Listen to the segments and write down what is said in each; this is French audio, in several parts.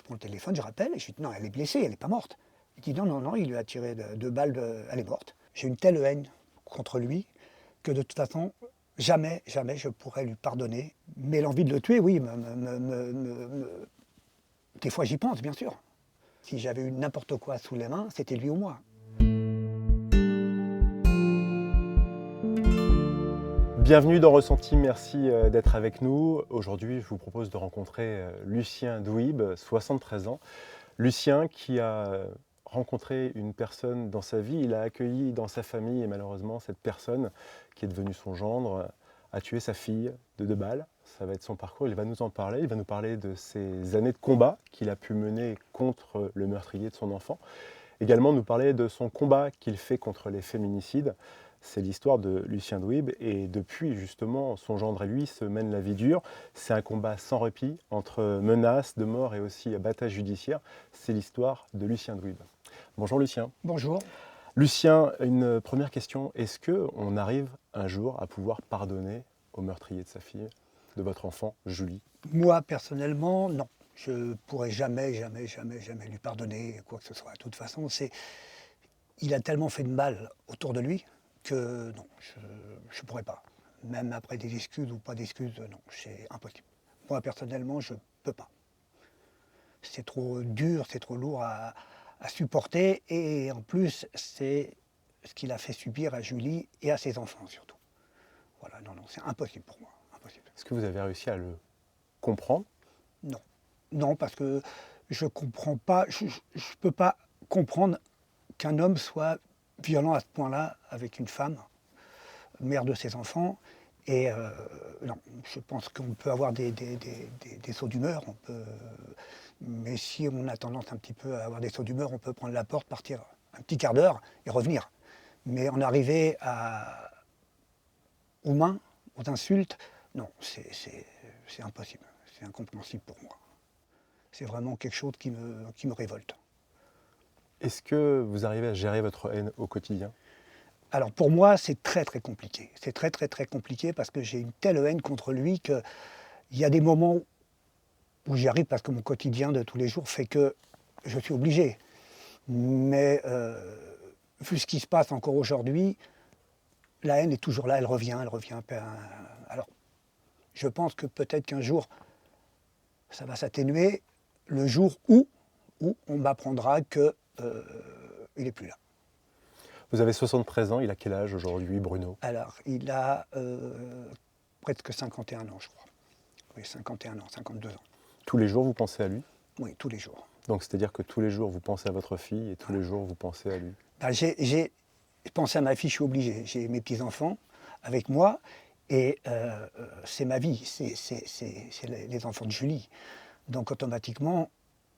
Je prends le téléphone, je rappelle, et je dis non, elle est blessée, elle n'est pas morte. Il dit non, non, non, il lui a tiré deux balles, elle est morte. J'ai une telle haine contre lui que de toute façon, jamais, jamais je pourrais lui pardonner. Mais l'envie de le tuer, oui, des fois j'y pense, bien sûr. Si j'avais eu n'importe quoi sous les mains, c'était lui ou moi. Bienvenue dans Ressenti, merci d'être avec nous. Aujourd'hui, je vous propose de rencontrer Lucien Douib, 73 ans. Lucien qui a rencontré une personne dans sa vie, il a accueilli dans sa famille et malheureusement cette personne qui est devenue son gendre a tué sa fille de 2 balles. Ça va être son parcours, il va nous en parler, il va nous parler de ses années de combat qu'il a pu mener contre le meurtrier de son enfant. Également nous parler de son combat qu'il fait contre les féminicides. C'est l'histoire de Lucien Douib et depuis justement son gendre et lui se mènent la vie dure. C'est un combat sans répit entre menaces de mort et aussi bataille judiciaire. C'est l'histoire de Lucien Douib. Bonjour Lucien. Bonjour. Lucien, une première question. Est-ce qu'on arrive un jour à pouvoir pardonner au meurtrier de sa fille, de votre enfant, Julie? Moi, personnellement, non. Je ne pourrais jamais, jamais, jamais, jamais lui pardonner quoi que ce soit. De toute façon, il a tellement fait de mal autour de lui que non, je ne pourrais pas. Même après des excuses ou pas d'excuses, non, c'est impossible. Moi, personnellement, je ne peux pas. C'est trop dur, c'est trop lourd à supporter. Et en plus, c'est ce qu'il a fait subir à Julie et à ses enfants surtout. Voilà, non, non, c'est impossible pour moi. Impossible. Est-ce que vous avez réussi à le comprendre? Non. Non, parce que je comprends pas, je peux pas comprendre qu'un homme soit violent à ce point-là avec une femme, mère de ses enfants. Et non, je pense qu'on peut avoir des sauts d'humeur, mais si on a tendance un petit peu à avoir des sauts d'humeur, on peut prendre la porte, partir un petit quart d'heure et revenir. Mais en arriver aux mains, aux insultes, non, c'est impossible, c'est incompréhensible pour moi. C'est vraiment quelque chose qui me révolte. Est-ce que vous arrivez à gérer votre haine au quotidien? Alors pour moi, c'est très très compliqué. C'est très très très compliqué parce que j'ai une telle haine contre lui qu'il y a des moments où j'y arrive parce que mon quotidien de tous les jours fait que je suis obligé. Mais vu ce qui se passe encore aujourd'hui, la haine est toujours là, elle revient, elle revient. Alors je pense que peut-être qu'un jour, ça va s'atténuer, le jour où on m'apprendra qu'il n'est plus là. Vous avez 73 ans, il a quel âge aujourd'hui, Bruno? Alors, il a presque 51 ans, je crois. Oui, 51 ans, 52 ans. Tous les jours, vous pensez à lui? Oui, tous les jours. Donc, c'est-à-dire que tous les jours, vous pensez à votre fille et tous les jours, vous pensez à lui? Ben, j'ai pensé à ma fille, je suis obligé. J'ai mes petits-enfants avec moi et c'est ma vie, c'est les enfants de Julie. Donc, automatiquement,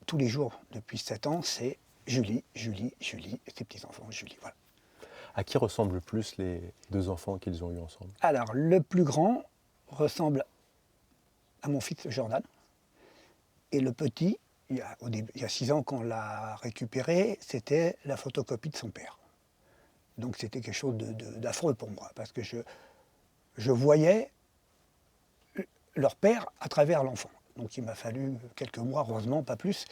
tous les jours, depuis 7 ans, c'est Julie, Julie, Julie, et ses petits-enfants, Julie, voilà. À qui ressemblent le plus les 2 enfants qu'ils ont eus ensemble? Alors, le plus grand ressemble à mon fils Jordan. Et le petit, il y a 6 ans qu'on l'a récupéré, c'était la photocopie de son père. Donc c'était quelque chose d'affreux pour moi, parce que je voyais leur père à travers l'enfant. Donc il m'a fallu quelques mois, heureusement, pas plus,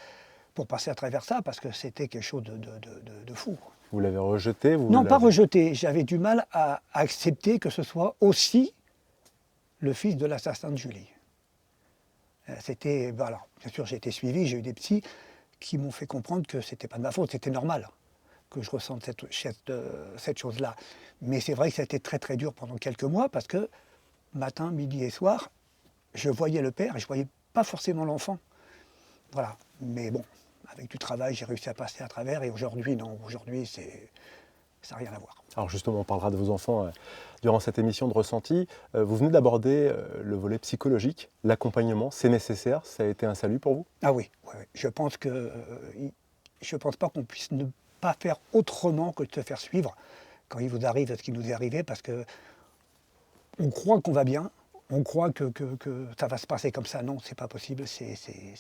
pour passer à travers ça, parce que c'était quelque chose de fou. Vous l'avez rejeté? Non, pas rejeté. J'avais du mal à accepter que ce soit aussi le fils de l'assassin de Julie. C'était, alors, bien sûr, j'ai été suivi, j'ai eu des psys qui m'ont fait comprendre que c'était pas de ma faute, c'était normal que je ressente cette chose-là. Mais c'est vrai que ça a été très très dur pendant quelques mois parce que matin, midi et soir, je voyais le père et je voyais pas forcément l'enfant. Voilà. Mais bon, avec du travail, j'ai réussi à passer à travers et aujourd'hui, non, aujourd'hui, ça n'a rien à voir. Alors justement, on parlera de vos enfants durant cette émission de Ressenti. Vous venez d'aborder le volet psychologique, l'accompagnement, c'est nécessaire, ça a été un salut pour vous? Ah oui, oui, oui. Je pense pas qu'on puisse ne pas faire autrement que de se faire suivre quand il vous arrive ce qui nous est arrivé, parce que on croit qu'on va bien, on croit que ça va se passer comme ça. Non, c'est pas possible, c'est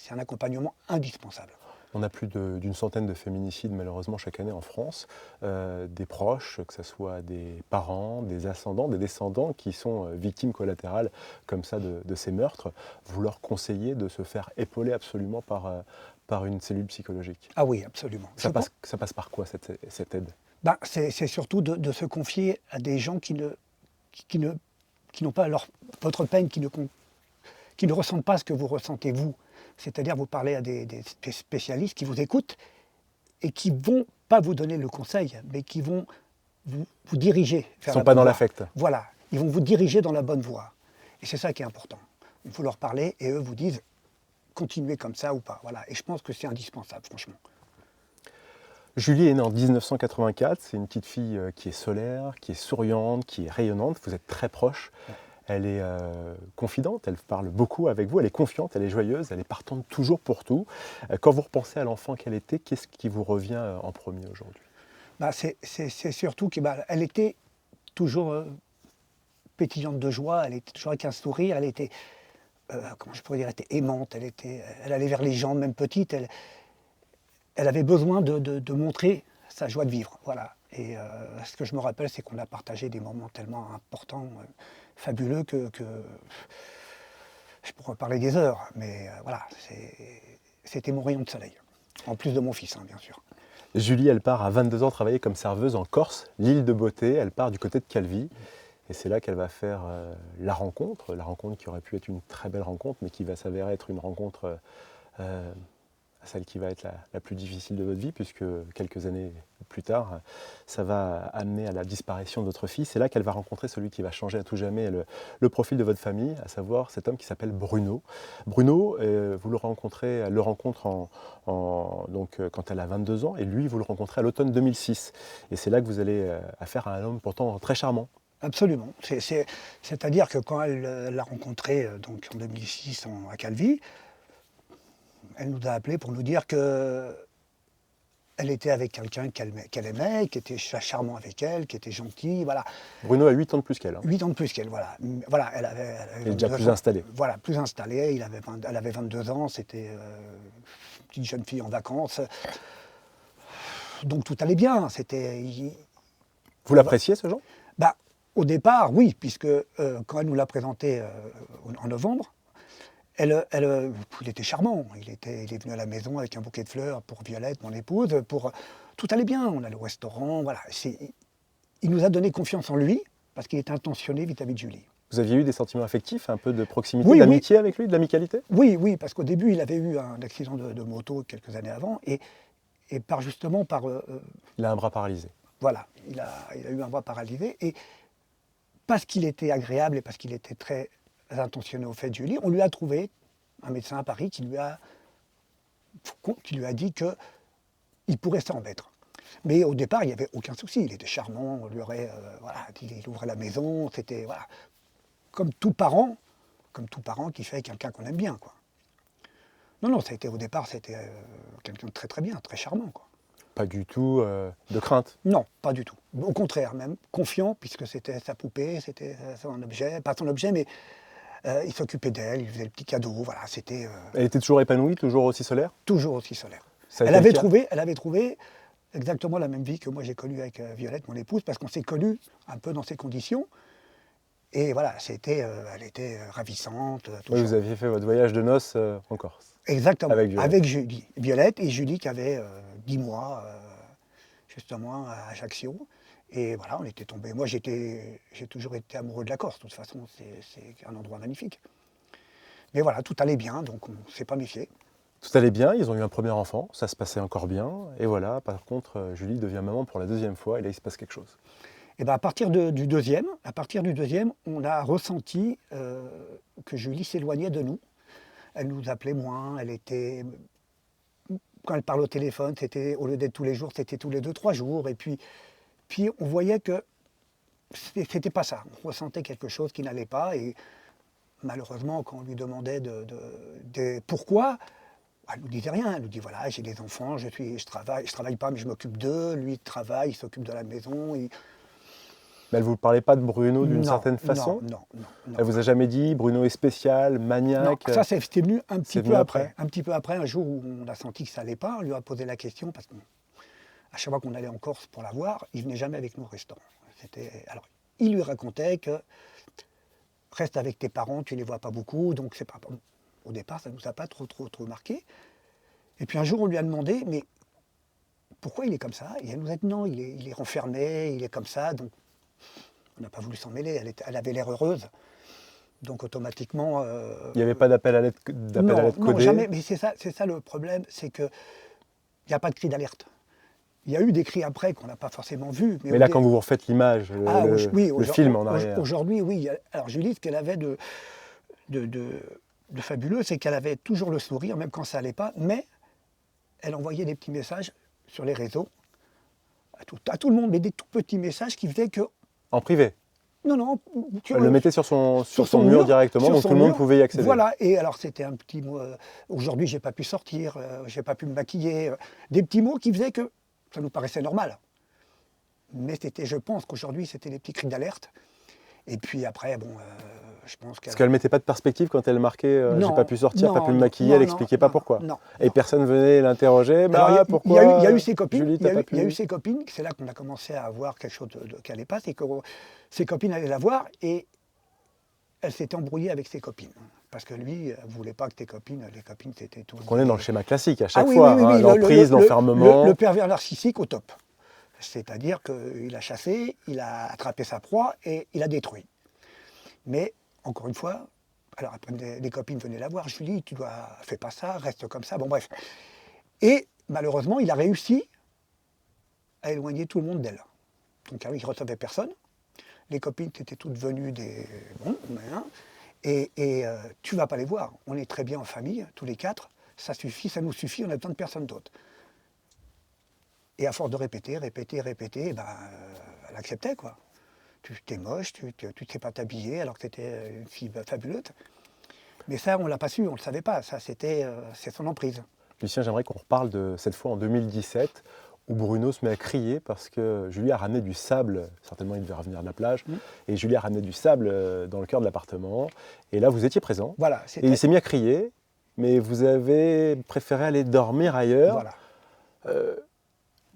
un accompagnement indispensable. On a plus d'une centaine de féminicides malheureusement chaque année en France, des proches, que ce soit des parents, des ascendants, des descendants qui sont victimes collatérales comme ça de ces meurtres. Vous leur conseillez de se faire épauler absolument par une cellule psychologique. Ah oui, absolument. Ça passe par quoi cette aide? Ben, c'est surtout de se confier à des gens qui n'ont pas votre peine, qui ne ressentent pas ce que vous ressentez vous. C'est-à-dire vous parlez à des spécialistes qui vous écoutent et qui ne vont pas vous donner le conseil, mais qui vont vous diriger Ils vers ne sont la pas bonne dans voie. l'affect. Voilà, ils vont vous diriger dans la bonne voie. Et c'est ça qui est important. Il faut leur parler et eux vous disent continuez comme ça ou pas. Voilà. Et je pense que c'est indispensable, franchement. Julie est née en 1984, c'est une petite fille qui est solaire, qui est souriante, qui est rayonnante, vous êtes très proche. Elle est confidente, elle parle beaucoup avec vous, elle est confiante, elle est joyeuse, elle est partante toujours pour tout. Quand vous repensez à l'enfant qu'elle était, qu'est-ce qui vous revient en premier aujourd'hui? Bah, c'est surtout qu'elle était toujours pétillante de joie, elle était toujours avec un sourire, elle était, comment je pourrais dire, elle était aimante, elle allait vers les gens, même petite, elle avait besoin de montrer sa joie de vivre. Voilà. Et ce que je me rappelle, c'est qu'on a partagé des moments tellement importants, fabuleux, que je pourrais parler des heures. Mais voilà, c'était mon rayon de soleil. En plus de mon fils, hein, bien sûr. Julie, elle part à 22 ans travailler comme serveuse en Corse, l'île de Beauté. Elle part du côté de Calvi. Et c'est là qu'elle va faire la rencontre qui aurait pu être une très belle rencontre, mais qui va s'avérer être une rencontre celle qui va être la plus difficile de votre vie, puisque quelques années plus tard, ça va amener à la disparition de votre fils. C'est là qu'elle va rencontrer celui qui va changer à tout jamais le profil de votre famille, à savoir cet homme qui s'appelle Bruno. Bruno, vous le rencontrez, elle le rencontre donc, quand elle a 22 ans, et lui, vous le rencontrez à l'automne 2006. Et c'est là que vous allez affaire à un homme pourtant très charmant. Absolument. C'est-à-dire que quand elle l'a rencontré donc en 2006 à Calvi, elle nous a appelés pour nous dire qu'elle était avec quelqu'un qu'elle aimait, qui était charmant avec elle, qui était gentil, voilà. Bruno a 8 ans de plus qu'elle. 8 ans de plus qu'elle, voilà. Voilà, elle avait Elle est déjà plus ans. installée. Voilà, plus installée. Elle avait 22 ans, c'était une petite jeune fille en vacances. Donc tout allait bien. Vous l'appréciez, ce genre? Bah, au départ, oui, puisque quand elle nous l'a présenté en novembre, il était charmant. Il est venu à la maison avec un bouquet de fleurs pour Violette, mon épouse. Tout allait bien. On allait au restaurant. Voilà. Il nous a donné confiance en lui parce qu'il était intentionné vis-à-vis de Julie. Vous aviez eu des sentiments affectifs, un peu de proximité, Oui, d'amitié avec lui, de l'amicalité? Oui, parce qu'au début, il avait eu un accident de moto quelques années avant. Et justement par... Il a un bras paralysé. Voilà. Il a eu un bras paralysé. Et parce qu'il était agréable et parce qu'il était très intentionné au fait de Julie, on lui a trouvé un médecin à Paris qui lui a dit qu'il pourrait s'en remettre. Mais au départ, il n'y avait aucun souci. Il était charmant, on lui aurait, il ouvrait la maison, c'était voilà, comme tout parent qui fait quelqu'un qu'on aime bien, quoi. Non, au départ, c'était quelqu'un de très très bien, très charmant, quoi. Pas du tout de crainte? Non, pas du tout. Au contraire, même confiant, puisque c'était sa poupée, c'était son objet, pas son objet, mais il s'occupait d'elle, il faisait le petit cadeau, voilà, c'était... Elle était toujours épanouie, toujours aussi solaire? Toujours aussi solaire. Ça a Elle été avait trouvé exactement la même vie que moi j'ai connue avec Violette, mon épouse, parce qu'on s'est connus un peu dans ces conditions. Et voilà, elle était ravissante. Oui, vous aviez fait votre voyage de noces en Corse. Exactement, Avec Julie. Violette et Julie qui avait 10 mois, justement, à Ajaccio. Et voilà, on était tombés. Moi, j'ai toujours été amoureux de la Corse. De toute façon, c'est un endroit magnifique. Mais voilà, tout allait bien, donc on ne s'est pas méfié. Tout allait bien, ils ont eu un premier enfant, ça se passait encore bien. Et voilà, par contre, Julie devient maman pour la deuxième fois, et là, il se passe quelque chose. Et ben à partir du deuxième, on a ressenti que Julie s'éloignait de nous. Elle nous appelait moins, quand elle parle au téléphone, c'était, au lieu d'être tous les jours, c'était tous les 2-3 jours. Et puis on voyait que c'était pas ça. On ressentait quelque chose qui n'allait pas. Et malheureusement, quand on lui demandait pourquoi, elle ne nous disait rien. Elle nous dit voilà, j'ai des enfants, je travaille pas, mais je m'occupe d'eux. Lui, il travaille, il s'occupe de la maison. Mais elle ne vous parlait pas de Bruno d'une Non, certaine façon? non. Elle vous a jamais dit Bruno est spécial, Non, maniaque? ça c'était venu un petit C'est peu venu après. après. Un petit peu après, un jour où on a senti que ça allait pas, on lui a posé la question parce qu'à chaque fois qu'on allait en Corse pour la voir, il venait jamais avec nous au restaurant. Alors, il lui racontait que reste avec tes parents, tu les vois pas beaucoup, donc c'est pas bon. Au départ, ça nous a pas trop marqué. Et puis un jour, on lui a demandé, mais pourquoi il est comme ça? Et elle nous a dit non, il est renfermé, il est comme ça, donc on n'a pas voulu s'en mêler. Elle avait l'air heureuse. Donc automatiquement. Il n'y avait pas d'appel à l'aide Non, codé? jamais. Mais c'est ça le problème, c'est qu'il n'y a pas de cri d'alerte. Il y a eu des cris après qu'on n'a pas forcément vus. Mais là, quand vous vous refaites l'image, le film en arrière. Aujourd'hui, oui. Alors Julie, ce qu'elle avait de fabuleux, c'est qu'elle avait toujours le sourire, même quand ça n'allait pas, mais elle envoyait des petits messages sur les réseaux à tout le monde, mais des tout petits messages qui faisaient que. En privé? Non. Elle le mettait sur son mur directement, donc tout le monde pouvait y accéder. Voilà, et alors c'était un petit mot. Aujourd'hui, j'ai pas pu sortir, j'ai pas pu me maquiller. Des petits mots qui faisaient que ça nous paraissait normal. Mais je pense qu'aujourd'hui, c'était des petits cris d'alerte. Et puis après, bon, je pense qu'elle. Parce qu'elle ne mettait pas de perspective quand elle marquait j'ai pas pu sortir, pas pu me maquiller, elle n'expliquait pas pourquoi. Non. Et personne venait l'interroger, pourquoi il y a eu ses copines, Julie, il y a eu ses copines, c'est là qu'on a commencé à avoir quelque chose qui n'allait pas, c'est que ses copines allaient la voir et elle s'était embrouillée avec ses copines. Parce que lui, ne voulait pas que les copines c'était tout. Donc on est dans le schéma classique à chaque oui, fois, oui, l'emprise, l'enfermement. Le pervers narcissique au top. C'est-à-dire qu'il a chassé, il a attrapé sa proie et il a détruit. Mais, encore une fois, alors après des copines venaient la voir, Julie, fais pas ça, reste comme ça, bon bref. Et malheureusement, il a réussi à éloigner tout le monde d'elle. Donc il ne recevait personne. Les copines étaient toutes venues des. Bon, et tu ne vas pas les voir. On est très bien en famille, tous les quatre. Ça suffit, ça nous suffit, on a besoin de personne d'autre. Et à force de répéter, elle acceptait, quoi. Tu t'es moche, tu ne sais pas t'habiller, alors que c'était une fille fabuleuse. Mais ça, on ne l'a pas su, on ne le savait pas. Ça, c'est son emprise. Lucien, j'aimerais qu'on reparle de cette fois en 2017, où Bruno se met à crier parce que Julie a ramené du sable, certainement il devait revenir de la plage, et Julie a ramené du sable dans le cœur de l'appartement. Et là, vous étiez présent. Voilà, et il s'est mis à crier, mais vous avez préféré aller dormir ailleurs. Voilà.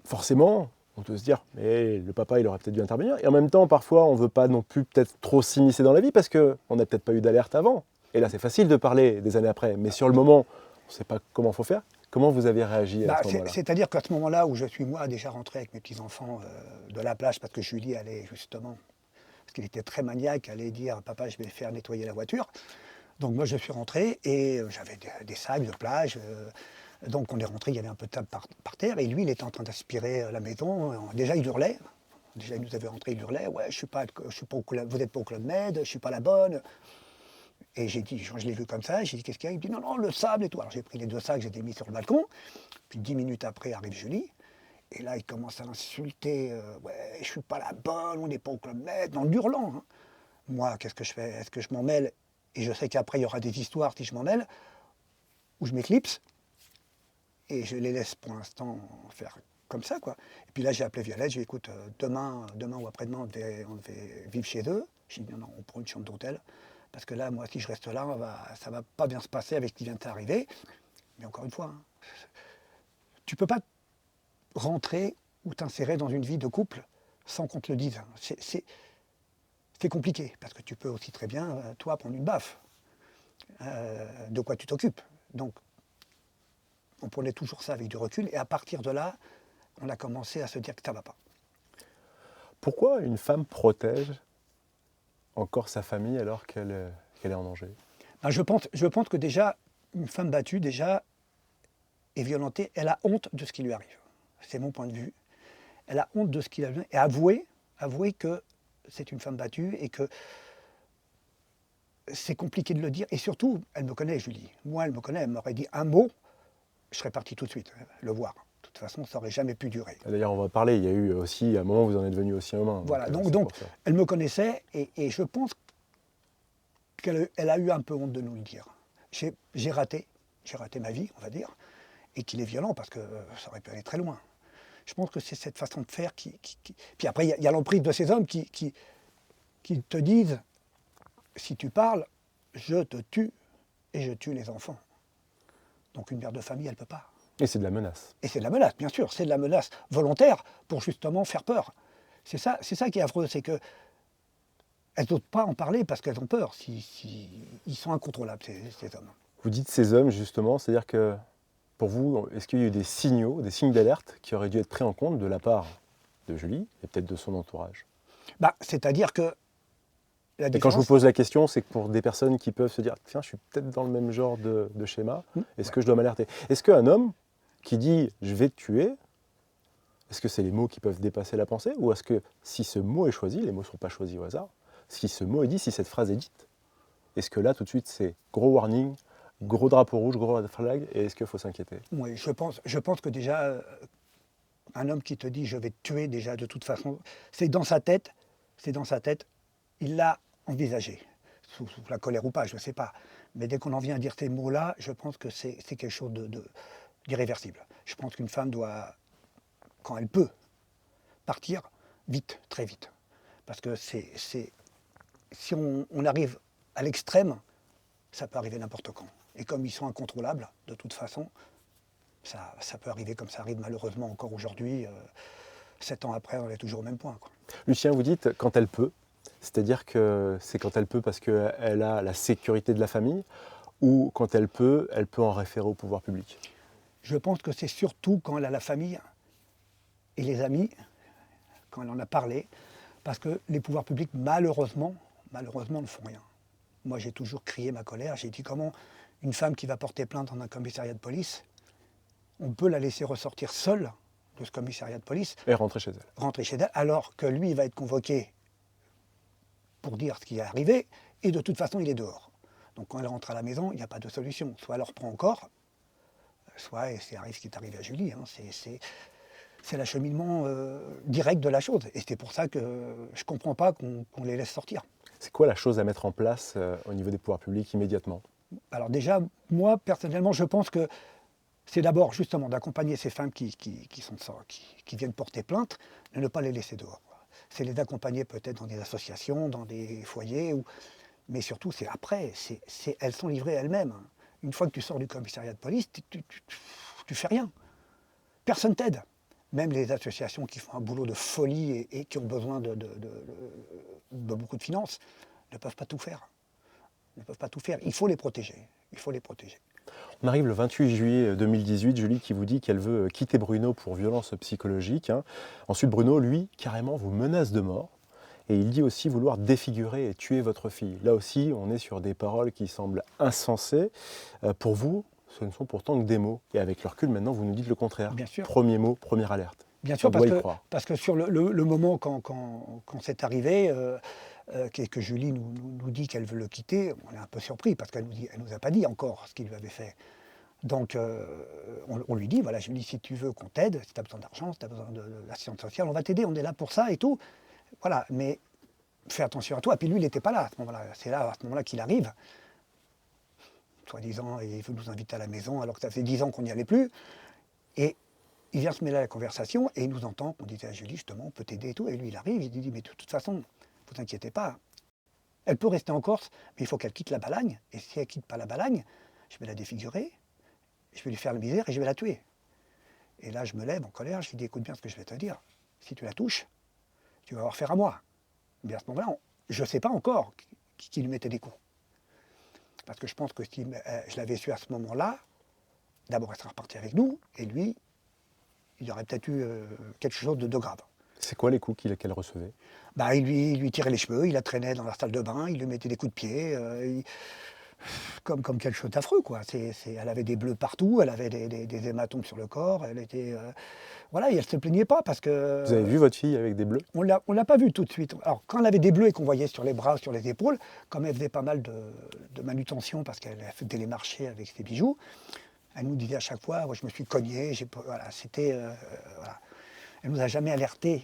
Forcément, on peut se dire, mais le papa, il aurait peut-être dû intervenir. Et en même temps, parfois, on ne veut pas non plus peut-être trop s'immiscer dans la vie parce qu'on n'a peut-être pas eu d'alerte avant. Et là, c'est facile de parler des années après. Mais sur le moment, on ne sait pas comment il faut faire. Comment vous avez réagi à ce moment-là? C'est-à-dire qu'à ce moment-là où je suis, moi, déjà rentré avec mes petits-enfants de la plage, parce que Julie allait justement, parce qu'il était très maniaque, allait dire, papa, je vais faire nettoyer la voiture. Donc moi, je suis rentré et j'avais des sacs de plage. Donc on est rentré, il y avait un peu de sable par terre, et lui, il était en train d'aspirer la maison. Déjà, il hurlait. Déjà, il nous avait rentré, il hurlait, ouais, je suis pas vous n'êtes pas au Club Med, je suis pas la bonne. Et j'ai dit, je l'ai vu comme ça, j'ai dit, qu'est-ce qu'il y a? Il me dit, non, le sable et tout. Alors j'ai pris les 2 sacs, j'ai mis sur le balcon. Puis 10 minutes après arrive Julie. Et là, il commence à l'insulter, ouais, je suis pas la bonne, on n'est pas au Club Med, en hurlant. Hein. Moi, qu'est-ce que je fais? Est-ce que je m'en mêle? Et je sais qu'après, il y aura des histoires si je m'en mêle, où je m'éclipse. Et je les laisse pour l'instant faire comme ça, quoi. Et puis là, j'ai appelé Violette, j'ai dit, écoute, demain ou après-demain, on devait vivre chez eux. J'ai dit, non, on prend une chambre d'hôtel. Parce que là, moi, si je reste là, ça ne va pas bien se passer avec ce qui vient de t'arriver. Mais encore une fois, hein, tu ne peux pas rentrer ou t'insérer dans une vie de couple sans qu'on te le dise. C'est compliqué, parce que tu peux aussi très bien, toi, prendre une baffe. De quoi tu t'occupes. Donc, on prenait toujours ça avec du recul, et à partir de là, on a commencé à se dire que ça ne va pas. Pourquoi une femme protège encore sa famille alors qu'elle est en danger? Je pense que déjà, une femme battue, déjà, est violentée, elle a honte de ce qui lui arrive. C'est mon point de vue. Elle a honte de ce qui lui arrive, et avouer que c'est une femme battue, et que c'est compliqué de le dire, et surtout, elle me connaît, Julie. Moi, elle me connaît, elle m'aurait dit un mot, je serais parti tout de suite, le voir. De toute façon, ça n'aurait jamais pu durer. D'ailleurs, on va parler, il y a eu aussi, à un moment, vous en êtes devenu aussi humain. Voilà, donc elle me connaissait, et je pense qu'elle a eu un peu honte de nous le dire. J'ai raté ma vie, on va dire, et qu'il est violent, parce que ça aurait pu aller très loin. Je pense que c'est cette façon de faire Puis après, il y a l'emprise de ces hommes qui te disent, si tu parles, je te tue et je tue les enfants. Donc une mère de famille, elle ne peut pas. Et c'est de la menace. Et c'est de la menace, bien sûr, c'est de la menace volontaire pour justement faire peur. C'est ça qui est affreux, c'est que elles n'osent pas en parler parce qu'elles ont peur. Ils sont incontrôlables, ces hommes. Vous dites ces hommes, justement, c'est-à-dire que pour vous, est-ce qu'il y a eu des signaux, des signes d'alerte qui auraient dû être pris en compte de la part de Julie et peut-être de son entourage? C'est-à-dire que la Et quand je vous différence... pose la question, c'est que pour des personnes qui peuvent se dire « Tiens, je suis peut-être dans le même genre de schéma, est-ce que je dois m'alerter ?» Est-ce qu'un homme qui dit « Je vais te tuer », est-ce que c'est les mots qui peuvent dépasser la pensée? Ou est-ce que si ce mot est choisi, les mots ne sont pas choisis au hasard, si ce mot est dit, si cette phrase est dite, est-ce que là, tout de suite, c'est gros warning, gros drapeau rouge, gros red flag, et est-ce qu'il faut s'inquiéter? Oui, je pense que déjà, un homme qui te dit je vais te tuer, déjà de toute façon, c'est dans sa tête, il l'a envisagé, sous la colère ou pas, je ne sais pas. Mais dès qu'on en vient à dire ces mots-là, je pense que c'est quelque chose d'irréversible. Je pense qu'une femme doit, quand elle peut, partir vite, très vite. Parce que si on arrive à l'extrême, ça peut arriver n'importe quand. Et comme ils sont incontrôlables, de toute façon, ça peut arriver comme ça arrive malheureusement encore aujourd'hui. 7 ans après, on est toujours au même point, quoi. Lucien, vous dites « quand elle peut », c'est-à-dire que c'est quand elle peut parce qu'elle a la sécurité de la famille, ou quand elle peut en référer au pouvoir public? Je pense que c'est surtout quand elle a la famille et les amis, quand elle en a parlé, parce que les pouvoirs publics, malheureusement, ne font rien. Moi, j'ai toujours crié ma colère. J'ai dit comment une femme qui va porter plainte dans un commissariat de police, on peut la laisser ressortir seule de ce commissariat de police, Et rentrer chez elle. Alors que lui, il va être convoqué pour dire ce qui est arrivé, et de toute façon, il est dehors. Donc quand elle rentre à la maison, il n'y a pas de solution. Soit elle le reprend encore, soit, et c'est arrive ce qui est arrivé à Julie, hein, c'est l'acheminement direct de la chose. Et c'est pour ça que je ne comprends pas qu'on les laisse sortir. C'est quoi la chose à mettre en place au niveau des pouvoirs publics immédiatement? Alors déjà, moi, personnellement, je pense que c'est d'abord justement d'accompagner ces femmes qui viennent porter plainte, de ne pas les laisser dehors. C'est les accompagner peut-être dans des associations, dans des foyers, mais surtout c'est après, elles sont livrées elles-mêmes. Une fois que tu sors du commissariat de police, tu fais rien. Personne t'aide. Même les associations qui font un boulot de folie et qui ont besoin de beaucoup de finances ne peuvent pas tout faire. Il faut les protéger. On arrive le 28 juillet 2018, Julie qui vous dit qu'elle veut quitter Bruno pour violence psychologique. Ensuite, Bruno, lui, carrément vous menace de mort. Et il dit aussi vouloir défigurer et tuer votre fille. Là aussi, on est sur des paroles qui semblent insensées. Pour vous, ce ne sont pourtant que des mots. Et avec le recul, maintenant, vous nous dites le contraire. Bien sûr. Premier mot, première alerte. Bien sûr, On doit y croire. parce que sur le moment quand c'est arrivé, que Julie nous dit qu'elle veut le quitter, on est un peu surpris parce qu'elle nous a pas dit encore ce qu'il lui avait fait. Donc on lui dit, voilà Julie, si tu veux qu'on t'aide, si tu as besoin d'argent, si tu as besoin d'assistance sociale, on va t'aider, on est là pour ça et tout. Voilà, mais fais attention à toi. Et puis lui, il n'était pas là à ce moment-là. C'est là, à ce moment-là qu'il arrive. Soi-disant, il veut nous inviter à la maison alors que ça fait 10 ans qu'on n'y allait plus. Et il vient se mêler à la conversation et il nous entend qu'on disait à Julie, justement, on peut t'aider et tout. Et lui, il arrive, il dit, mais de toute façon, ne vous inquiétez pas. Elle peut rester en Corse, mais il faut qu'elle quitte la Balagne. Et si elle ne quitte pas la Balagne, je vais la défigurer, je vais lui faire la misère et je vais la tuer. Et là, je me lève en colère, je lui dis, écoute bien ce que je vais te dire. Si tu la touches, tu vas avoir affaire à moi. Mais à ce moment-là, je ne sais pas encore qui lui mettait des coups. Parce que je pense que si je l'avais su à ce moment-là, d'abord elle serait repartie avec nous, et lui, il y aurait peut-être eu quelque chose de grave. C'est quoi les coups qu'elle recevait? Il lui tirait les cheveux, il la traînait dans la salle de bain, il lui mettait des coups de pied, comme quelque chose d'affreux, quoi. Elle avait des bleus partout, elle avait des hématomes sur le corps, elle était... voilà, et elle ne se plaignait pas parce que... Vous avez vu votre fille avec des bleus? On ne l'a pas vue tout de suite. Alors, quand elle avait des bleus et qu'on voyait sur les bras, sur les épaules, comme elle faisait pas mal de manutention parce qu'elle faisait les marchés avec ses bijoux, elle nous disait à chaque fois, je me suis cogné, voilà, c'était... voilà. Elle ne nous a jamais alertés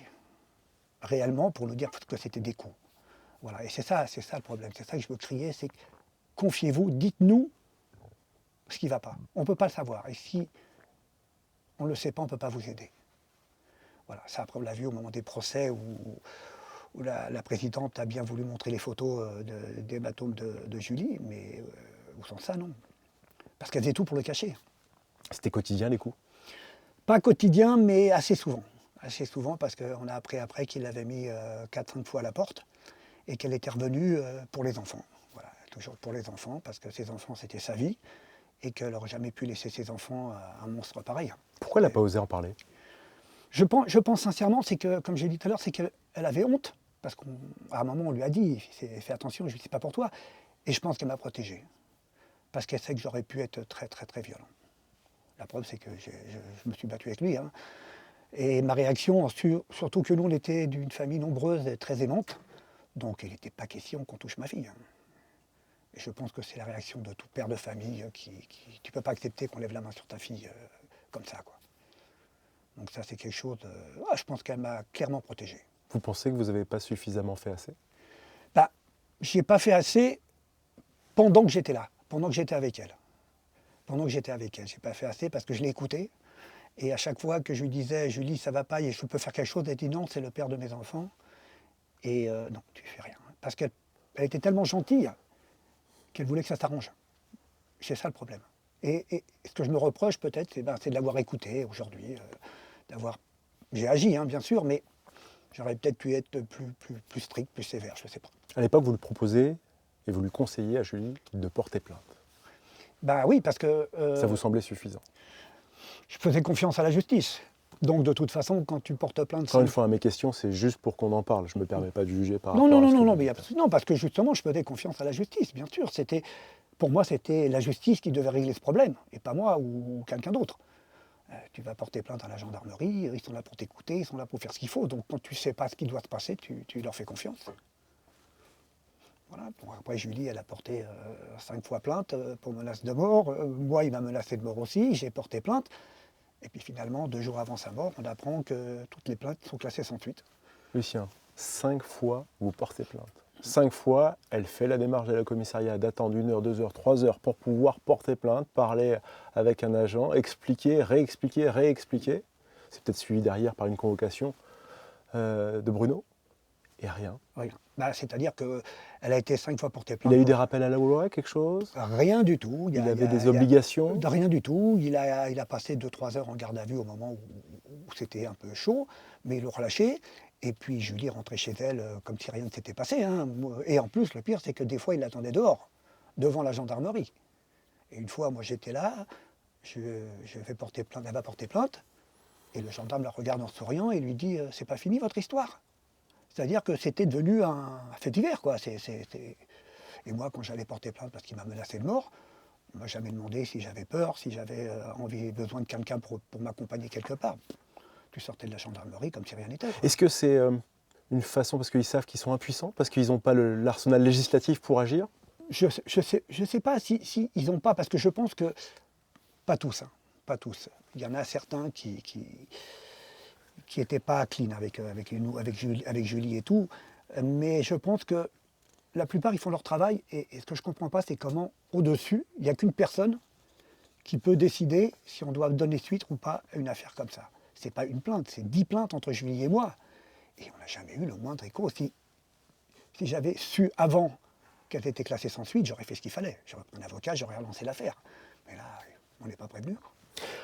réellement pour nous dire que c'était des coups. Voilà, et c'est ça le problème. C'est ça que je veux crier, c'est confiez-vous, dites-nous ce qui ne va pas. On ne peut pas le savoir. Et si on ne le sait pas, on ne peut pas vous aider. Voilà. Ça, après, on l'a vu au moment des procès où la présidente a bien voulu montrer les photos d'hématomes de Julie, mais où sont ça, non. Parce qu'elle faisait tout pour le cacher. C'était quotidien les coups? Pas quotidien, mais assez souvent. Assez souvent, parce qu'on a appris après qu'il l'avait mis 4-5 fois à la porte et qu'elle était revenue pour les enfants. Voilà, toujours pour les enfants, parce que ses enfants, c'était sa vie et qu'elle n'aurait jamais pu laisser ses enfants à un monstre pareil. Pourquoi elle n'a pas osé en parler? Je pense sincèrement, c'est que, comme j'ai dit tout à l'heure, c'est qu'elle avait honte, parce qu'à un moment, on lui a dit, fais attention, je ne dis pas pour toi. Et je pense qu'elle m'a protégé, parce qu'elle sait que j'aurais pu être très, très, très violent. La preuve, c'est que je me suis battu avec lui. Hein. Et ma réaction, surtout que nous, on était d'une famille nombreuse et très aimante, donc il n'était pas question qu'on touche ma fille. Hein. Et je pense que c'est la réaction de tout père de famille tu ne peux pas accepter qu'on lève la main sur ta fille comme ça, quoi. Donc ça, c'est quelque chose, je pense qu'elle m'a clairement protégé. Vous pensez que vous n'avez pas suffisamment fait assez? Bah, j'y ai pas fait assez pendant que j'étais là, pendant que j'étais avec elle. Pendant que j'étais avec elle, j'ai pas fait assez parce que je l'ai écoutée. Et à chaque fois que je lui disais, Julie, ça va pas, et je peux faire quelque chose, elle dit non, c'est le père de mes enfants. Et non, tu fais rien. Parce qu'elle était tellement gentille qu'elle voulait que ça s'arrange. C'est ça le problème. Et ce que je me reproche peut-être, c'est de l'avoir écouté aujourd'hui, J'ai agi, hein, bien sûr, mais j'aurais peut-être pu être plus strict, plus sévère, je ne sais pas. À l'époque, vous le proposez et vous lui conseillez à Julie de porter plainte. Bah oui, parce que Ça vous semblait suffisant? je faisais confiance à la justice. Donc de toute façon, quand tu portes plainte... Encore une fois, mes questions, c'est juste pour qu'on en parle. Je ne me permets pas de juger par Non, rapport non, à non, ce que non, vous non, mais dites. non, parce que justement, je faisais confiance à la justice, bien sûr. Pour moi, c'était la justice qui devait régler ce problème, et pas moi ou quelqu'un d'autre. Tu vas porter plainte à la gendarmerie, ils sont là pour t'écouter, ils sont là pour faire ce qu'il faut. Donc quand tu ne sais pas ce qui doit se passer, tu leur fais confiance. Voilà. Bon, après, Julie, elle a porté 5 fois plainte pour menace de mort. Moi, il m'a menacé de mort aussi, j'ai porté plainte. Et puis finalement, 2 jours avant sa mort, on apprend que toutes les plaintes sont classées sans suite. Lucien, 5 fois vous portez plainte. 5 fois, elle fait la démarche à la commissariat d'attendre 1 heure, 2 heures, 3 heures pour pouvoir porter plainte, parler avec un agent, expliquer, réexpliquer, réexpliquer. C'est peut-être suivi derrière par une convocation de Bruno. Et rien. Rien. Bah, c'est-à-dire qu'elle a été 5 fois portée Il plainte. a eu des rappels à la loi, quelque chose? Rien du tout. Il avait des obligations? Rien du tout. Il a passé 2-3 heures en garde à vue au moment où c'était un peu chaud, mais ils l'ont relâché. Et puis Julie rentrait chez elle comme si rien ne s'était passé. Hein. Et en plus, le pire, c'est que des fois, il l'attendait dehors, devant la gendarmerie. Et une fois, moi, j'étais là, je vais porter plainte, elle va porter plainte, et le gendarme la regarde en souriant et lui dit c'est pas fini votre histoire. C'est-à-dire que c'était devenu un fait divers, quoi. Et moi, quand j'allais porter plainte parce qu'il m'a menacé de mort, on ne m'a jamais demandé si j'avais peur, si j'avais besoin de quelqu'un pour m'accompagner quelque part. Tu sortais de la gendarmerie comme si rien n'était. Est-ce que c'est une façon, parce qu'ils savent qu'ils sont impuissants, parce qu'ils n'ont pas l'arsenal législatif pour agir? Je ne sais pas si ils n'ont pas, parce que je pense que, pas tous, hein, pas tous. Il y en a certains qui n'étaient pas clean avec Julie et tout, mais je pense que la plupart, ils font leur travail, et ce que je ne comprends pas, c'est comment, au-dessus, il n'y a qu'une personne qui peut décider si on doit donner suite ou pas à une affaire comme ça. Ce n'est pas une plainte, c'est 10 plaintes entre Julie et moi. Et on n'a jamais eu le moindre écho. Si j'avais su avant qu'elle était classée sans suite, j'aurais fait ce qu'il fallait. J'aurais pris un avocat, j'aurais relancé l'affaire. Mais là, on n'est pas prévenu.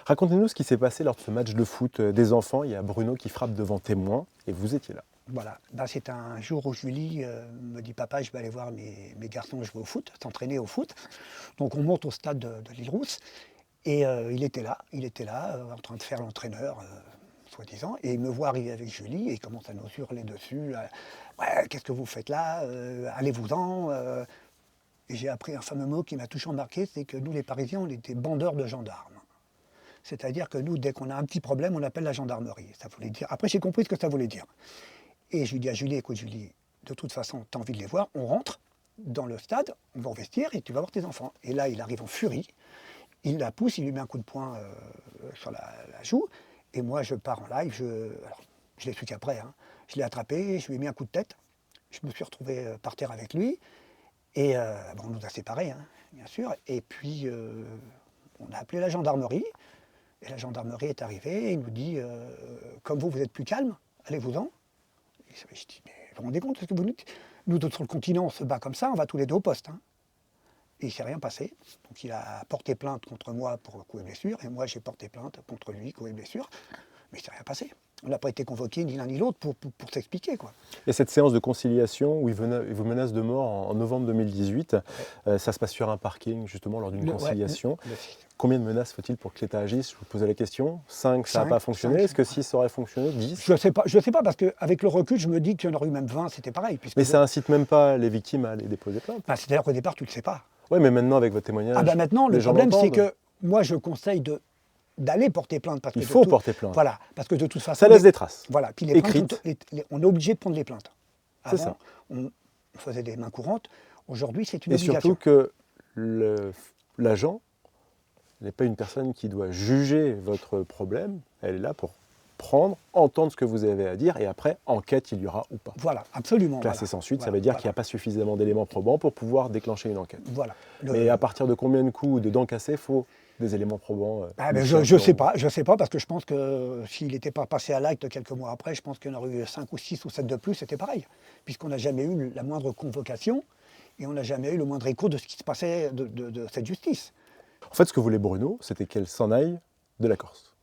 Racontez-nous ce qui s'est passé lors de ce match de foot des enfants. Il y a Bruno qui frappe devant témoin, et vous étiez là. Voilà, c'est un jour où Julie me dit papa, je vais aller voir mes garçons jouer au foot, s'entraîner au foot. Donc on monte au stade de l'Île-Rousse et il était là, en train de faire l'entraîneur, soi-disant, et il me voit arriver avec Julie et il commence à nous hurler dessus. Ouais, qu'est-ce que vous faites là? Allez-vous-en. Et j'ai appris un fameux mot qui m'a toujours marqué, c'est que nous les Parisiens, on était bandeurs de gendarmes. C'est-à-dire que nous, dès qu'on a un petit problème, on appelle la gendarmerie. Ça voulait dire. Après, j'ai compris ce que ça voulait dire. Et je lui dis à Julie, écoute Julie, de toute façon, tu as envie de les voir, on rentre dans le stade, on va au vestiaire et tu vas voir tes enfants. Et là, il arrive en furie, il la pousse, il lui met un coup de poing sur la joue, et moi je pars en live, alors, je l'ai su qu'après, hein, je l'ai attrapé, je lui ai mis un coup de tête, je me suis retrouvé par terre avec lui, et on nous a séparés, hein, bien sûr, et puis on a appelé la gendarmerie, Et la gendarmerie est arrivée et il nous dit comme vous êtes plus calme, allez-vous-en. Et je dis mais vous vous rendez compte de ce que vous nous dites? Nous, sur le continent, on se bat comme ça, on va tous les deux au poste. Hein. Et il ne s'est rien passé. Donc il a porté plainte contre moi pour coups et blessures, et moi j'ai porté plainte contre lui, coups et blessures. Mais il ne s'est rien passé. On n'a pas été convoqués ni l'un ni l'autre pour s'expliquer. Quoi. Et cette séance de conciliation où il vous menace de mort en novembre 2018, ça se passe sur un parking, justement, lors d'une conciliation. Combien de menaces faut-il pour que l'État agisse? Je vous posais la question. 5, ça n'a pas fonctionné. Est-ce que 6, ça aurait fonctionné? 10? Je ne sais pas, parce qu'avec le recul, je me dis qu'il y en aurait eu même 20, c'était pareil. Mais ça incite même pas les victimes à aller déposer plainte. Bah, c'est-à-dire qu'au départ, tu ne le sais pas. Oui, mais maintenant, avec votre témoignage, maintenant, le problème, c'est que moi, je conseille d'aller porter plainte. Parce que il faut porter plainte. Voilà, parce que de toute façon... Ça laisse des traces. Voilà, puis écrites. On est obligé de prendre les plaintes. C'est ça. On faisait des mains courantes. Aujourd'hui, c'est une Et obligation. surtout que l'agent n'est pas une personne qui doit juger votre problème. Elle est là pour prendre, entendre ce que vous avez à dire, et après, enquête, il y aura ou pas. Voilà, absolument. Classer sans suite, ça veut dire qu'il n'y a pas suffisamment d'éléments probants pour pouvoir déclencher une enquête. Voilà. Mais à partir de combien de coups ou de dents cassées, il faut des éléments probants je ne sais pas, parce que je pense que s'il n'était pas passé à l'acte quelques mois après, je pense qu'il y en aurait eu 5 ou 6 ou 7 de plus, c'était pareil. Puisqu'on n'a jamais eu la moindre convocation, et on n'a jamais eu le moindre écho de ce qui se passait de cette justice. En fait, ce que voulait Bruno, c'était qu'elle s'en aille de la Corse.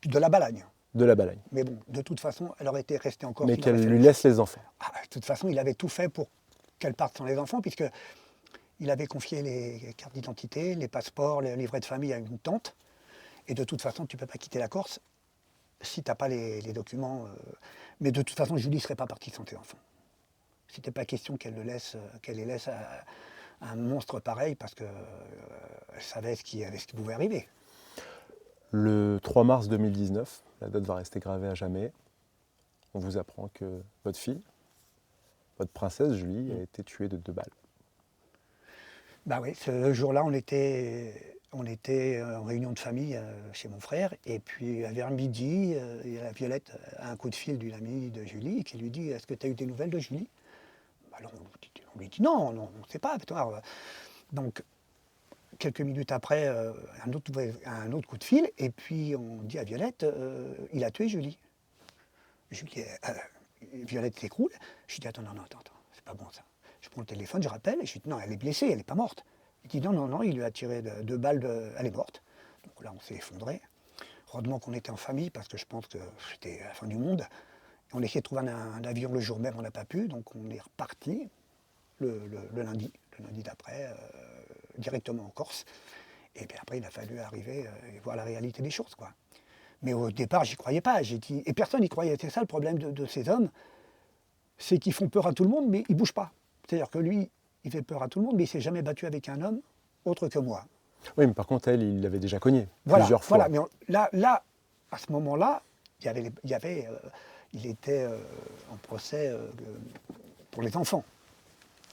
De la Balagne. De la Balagne. Mais bon, de toute façon, elle aurait été restée en Corse. Mais qu'elle lui laisse les enfants. De toute façon, il avait tout fait pour qu'elle parte sans les enfants, puisqu'il avait confié les cartes d'identité, les passeports, les livrets de famille à une tante. Et de toute façon, tu ne peux pas quitter la Corse si tu n'as pas les documents. Mais de toute façon, Julie ne serait pas partie sans tes enfants. C'était pas question qu'elle les laisse à un monstre pareil, parce qu'elle savait ce qui pouvait arriver. Le 3 mars 2019, la date va rester gravée à jamais. On vous apprend que votre fille, votre princesse Julie, a été tuée de 2 balles. Bah oui, ce jour-là, on était en réunion de famille chez mon frère, et puis vers midi, la Violette a un coup de fil d'une amie de Julie qui lui dit « Est-ce que tu as eu des nouvelles de Julie ?» Alors on lui dit « Non, on ne sait pas. » Donc, quelques minutes après, un autre coup de fil, et puis on dit à Violette, il a tué Julie. Violette s'écroule. Je lui dis, attends, c'est pas bon ça. Je prends le téléphone, je rappelle, et je lui dis, non, elle est blessée, elle n'est pas morte. Il dit, non, il lui a tiré 2 balles, elle est morte. Donc là, on s'est effondré. Heureusement qu'on était en famille, parce que je pense que c'était la fin du monde. On essayait de trouver un avion le jour même, on n'a pas pu, donc on est reparti le lundi d'après, directement en Corse. Et puis après, il a fallu arriver et voir la réalité des choses, quoi. Mais au départ, j'y croyais pas. Et personne n'y croyait. C'est ça le problème de ces hommes, c'est qu'ils font peur à tout le monde, mais ils ne bougent pas. C'est-à-dire que lui, il fait peur à tout le monde, mais il ne s'est jamais battu avec un homme autre que moi. Oui, mais par contre, elle, il l'avait déjà cogné plusieurs fois. Voilà, mais là, à ce moment-là, il était en procès pour les enfants.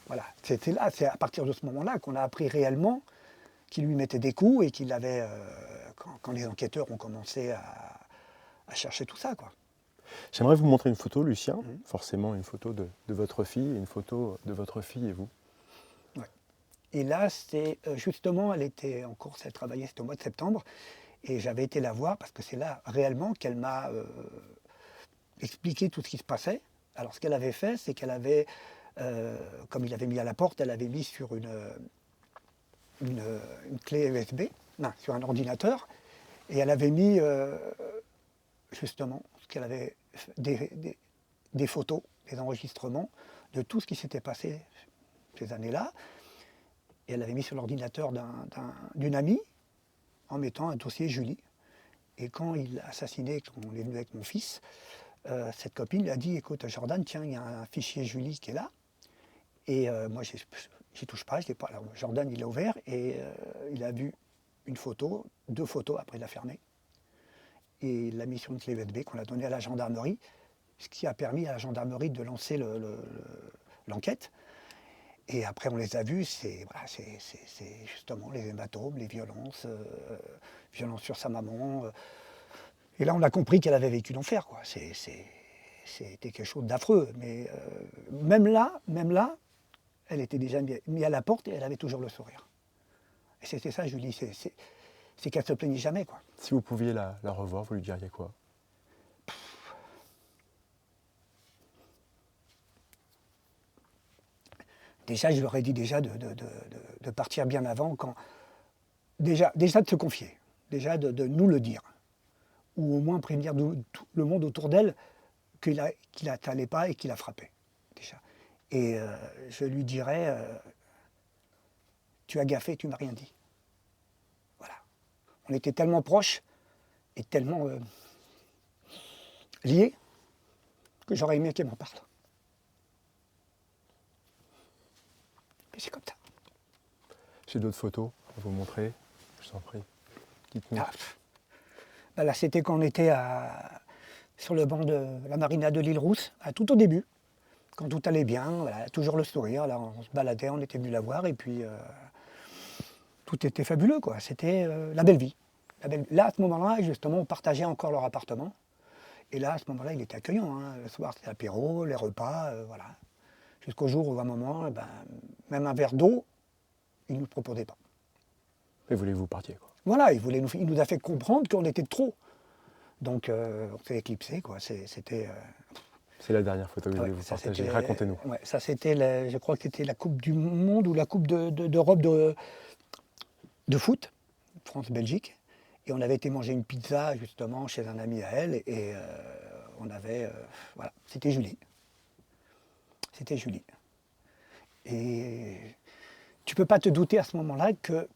Voilà, c'est à partir de ce moment-là qu'on a appris réellement qu'il lui mettait des coups et qu'il avait, quand les enquêteurs ont commencé à chercher tout ça, quoi. J'aimerais vous montrer une photo, Lucien, forcément une photo de votre fille, et une photo de votre fille et vous. Ouais. Et là, c'est justement, elle était en Corse, elle travaillait, c'était au mois de septembre, et j'avais été la voir parce que c'est là réellement qu'elle m'a expliqué tout ce qui se passait. Alors ce qu'elle avait fait, c'est qu'elle avait, comme il avait mis à la porte, elle avait mis sur une clé USB, sur un ordinateur, et elle avait mis justement qu'elle avait des photos, des enregistrements de tout ce qui s'était passé ces années-là, et elle avait mis sur l'ordinateur d'une amie en mettant un dossier Julie. Et quand il a assassiné, quand on est venu avec mon fils, cette copine lui a dit, écoute Jordan, tiens, il y a un fichier Julie qui est là, et moi j'y touche pas, je l'ai pas. Alors Jordan il l'a ouvert et il a vu une photo, 2 photos, après il l'a fermé. Et il l'a mis sur une clé USB qu'on a donnée à la gendarmerie, ce qui a permis à la gendarmerie de lancer l'enquête. Et après on les a vus, c'est justement les hématomes, les violences, violences sur sa maman. Et là on a compris qu'elle avait vécu l'enfer, quoi. C'était quelque chose d'affreux. Mais même là, elle était déjà mise à la porte et elle avait toujours le sourire. Et c'était ça, Julie. c'est qu'elle se plaignait jamais, quoi. Si vous pouviez la revoir, vous lui diriez quoi? Déjà, je leur ai dit déjà de partir bien avant, déjà de se confier, déjà de nous le dire, ou au moins prévenir tout le monde autour d'elle qu'il n'allait pas et qu'il a frappé, déjà. Et je lui dirais, tu as gaffé, tu m'as rien dit. Voilà. On était tellement proches et tellement liés que j'aurais aimé qu'elle m'en parle. Mais c'est comme ça. J'ai d'autres photos à vous montrer, je t'en prie. Dites-nous. Ben là, c'était quand on était sur le banc de la marina de l'île Rousse, tout au début, quand tout allait bien, voilà, toujours le sourire. Là, on se baladait, on était venu la voir, et puis tout était fabuleux, quoi. C'était la belle vie. Là, à ce moment-là, justement, on partageait encore leur appartement. Et là, à ce moment-là, il était accueillant. Hein. Le soir, c'était l'apéro, les repas, voilà. Jusqu'au jour où, à un moment, même un verre d'eau, il ne nous proposait pas. Et voulez que vous partiez, quoi. Voilà, il nous a fait comprendre qu'on était de trop. Donc, on s'est éclipsé, quoi. C'était... C'est la dernière photo que je voulais vous partager. Racontez-nous. Ouais, ça, c'était, je crois que c'était la Coupe du Monde ou la Coupe d'Europe de foot, France-Belgique. Et on avait été manger une pizza, justement, chez un ami à elle. Et on avait... voilà, c'était Julie. C'était Julie. Et tu ne peux pas te douter à ce moment-là que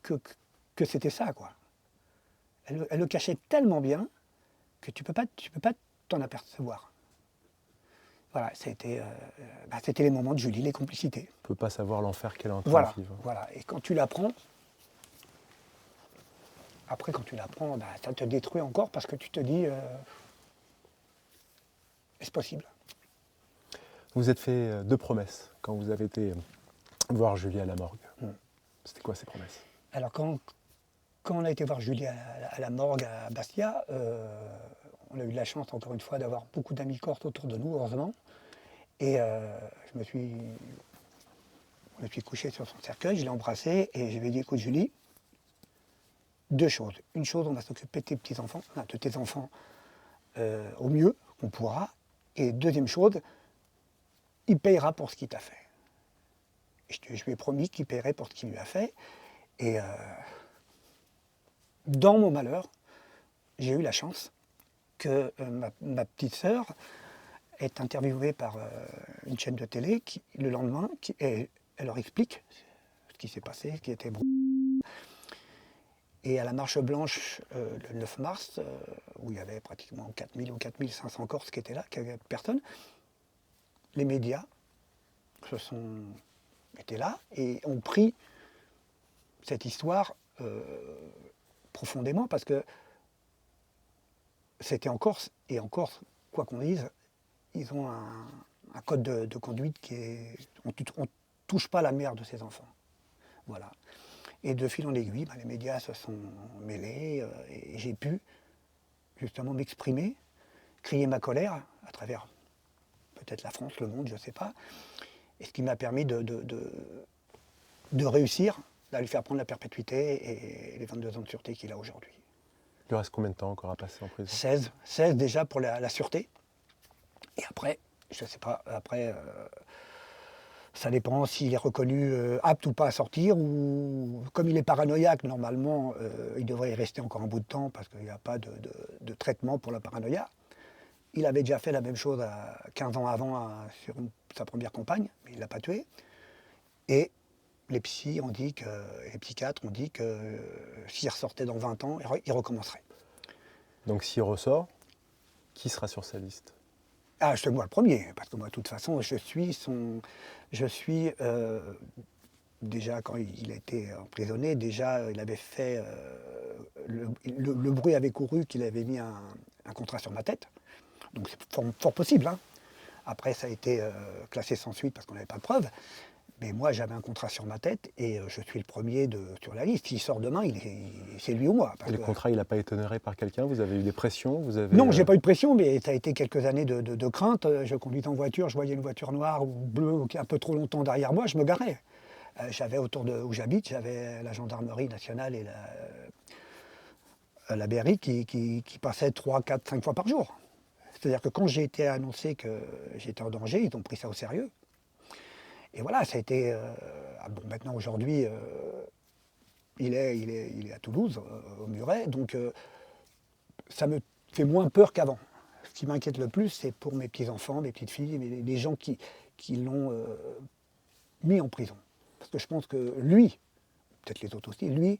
c'était ça, quoi. Elle le cachait tellement bien que tu peux pas t'en apercevoir. Voilà, c'était les moments de Julie, les complicités. On ne peut pas savoir l'enfer qu'elle est en train de vivre. Voilà, et quand tu l'apprends, après quand tu l'apprends, ça te détruit encore parce que tu te dis, est-ce possible? Vous vous êtes fait 2 promesses quand vous avez été voir Julie à la morgue. C'était quoi ces promesses? Alors quand on a été voir Julie à la morgue à Bastia, on a eu de la chance encore une fois d'avoir beaucoup d'amis corses autour de nous, heureusement. Et je me suis couché sur son cercueil, je l'ai embrassé et je lui ai dit, écoute Julie, 2 choses. Une chose, on va s'occuper de tes petits-enfants, de tes enfants au mieux qu'on pourra. Et deuxième chose, il payera pour ce qu'il t'a fait. Et je lui ai promis qu'il paierait pour ce qu'il lui a fait. Et dans mon malheur, j'ai eu la chance que ma petite sœur est interviewée par une chaîne de télé le lendemain, et elle leur explique ce qui s'est passé, ce qui était brûlé. Et à la marche blanche le 9 mars, où il y avait pratiquement 4000 ou 4500 Corses qui étaient là, qui n'avaient personne, les médias étaient là et ont pris cette histoire profondément parce que c'était en Corse, et en Corse, quoi qu'on dise, ils ont un code de conduite qui est... On ne touche pas la mère de ses enfants. Voilà. Et de fil en aiguille, les médias se sont mêlés et j'ai pu justement m'exprimer, crier ma colère à travers peut-être la France, le monde, je ne sais pas. Et ce qui m'a permis de réussir à lui faire prendre la perpétuité et les 22 ans de sûreté qu'il a aujourd'hui. Il lui reste combien de temps encore à passer en prison? 16 déjà pour la sûreté. Et après, je ne sais pas, après, ça dépend s'il est reconnu apte ou pas à sortir, ou comme il est paranoïaque, normalement, il devrait y rester encore un bout de temps parce qu'il n'y a pas de traitement pour la paranoïa. Il avait déjà fait la même chose 15 ans avant sur sa première compagne, mais il ne l'a pas tué. Et les psychiatres ont dit que s'il ressortait dans 20 ans, il recommencerait. Donc s'il ressort, qui sera sur sa liste? Ah, c'est moi le premier, parce que moi, de toute façon, je suis déjà, quand il a été emprisonné, déjà, il avait fait... le bruit avait couru qu'il avait mis un contrat sur ma tête. Donc c'est fort possible. Hein. Après, ça a été classé sans suite parce qu'on n'avait pas de preuves. Mais moi, j'avais un contrat sur ma tête et je suis le premier sur la liste. S'il sort demain, c'est lui ou moi. Et le contrat, il n'a pas été honoré par quelqu'un? Vous avez eu des pressions? Non, j'ai pas eu de pression, mais ça a été quelques années de crainte. Je conduisais en voiture, je voyais une voiture noire ou bleue un peu trop longtemps derrière moi, je me garais. J'avais autour de où j'habite, j'avais la gendarmerie nationale et la BRI qui passait 3, 4, 5 fois par jour. C'est-à-dire que quand j'ai été annoncé que j'étais en danger, ils ont pris ça au sérieux. Et voilà, ça a été... bon, maintenant, aujourd'hui, il est à Toulouse, au Muret, donc ça me fait moins peur qu'avant. Ce qui m'inquiète le plus, c'est pour mes petits-enfants, mes petites-filles, les gens qui l'ont mis en prison. Parce que je pense que lui, peut-être les autres aussi, lui,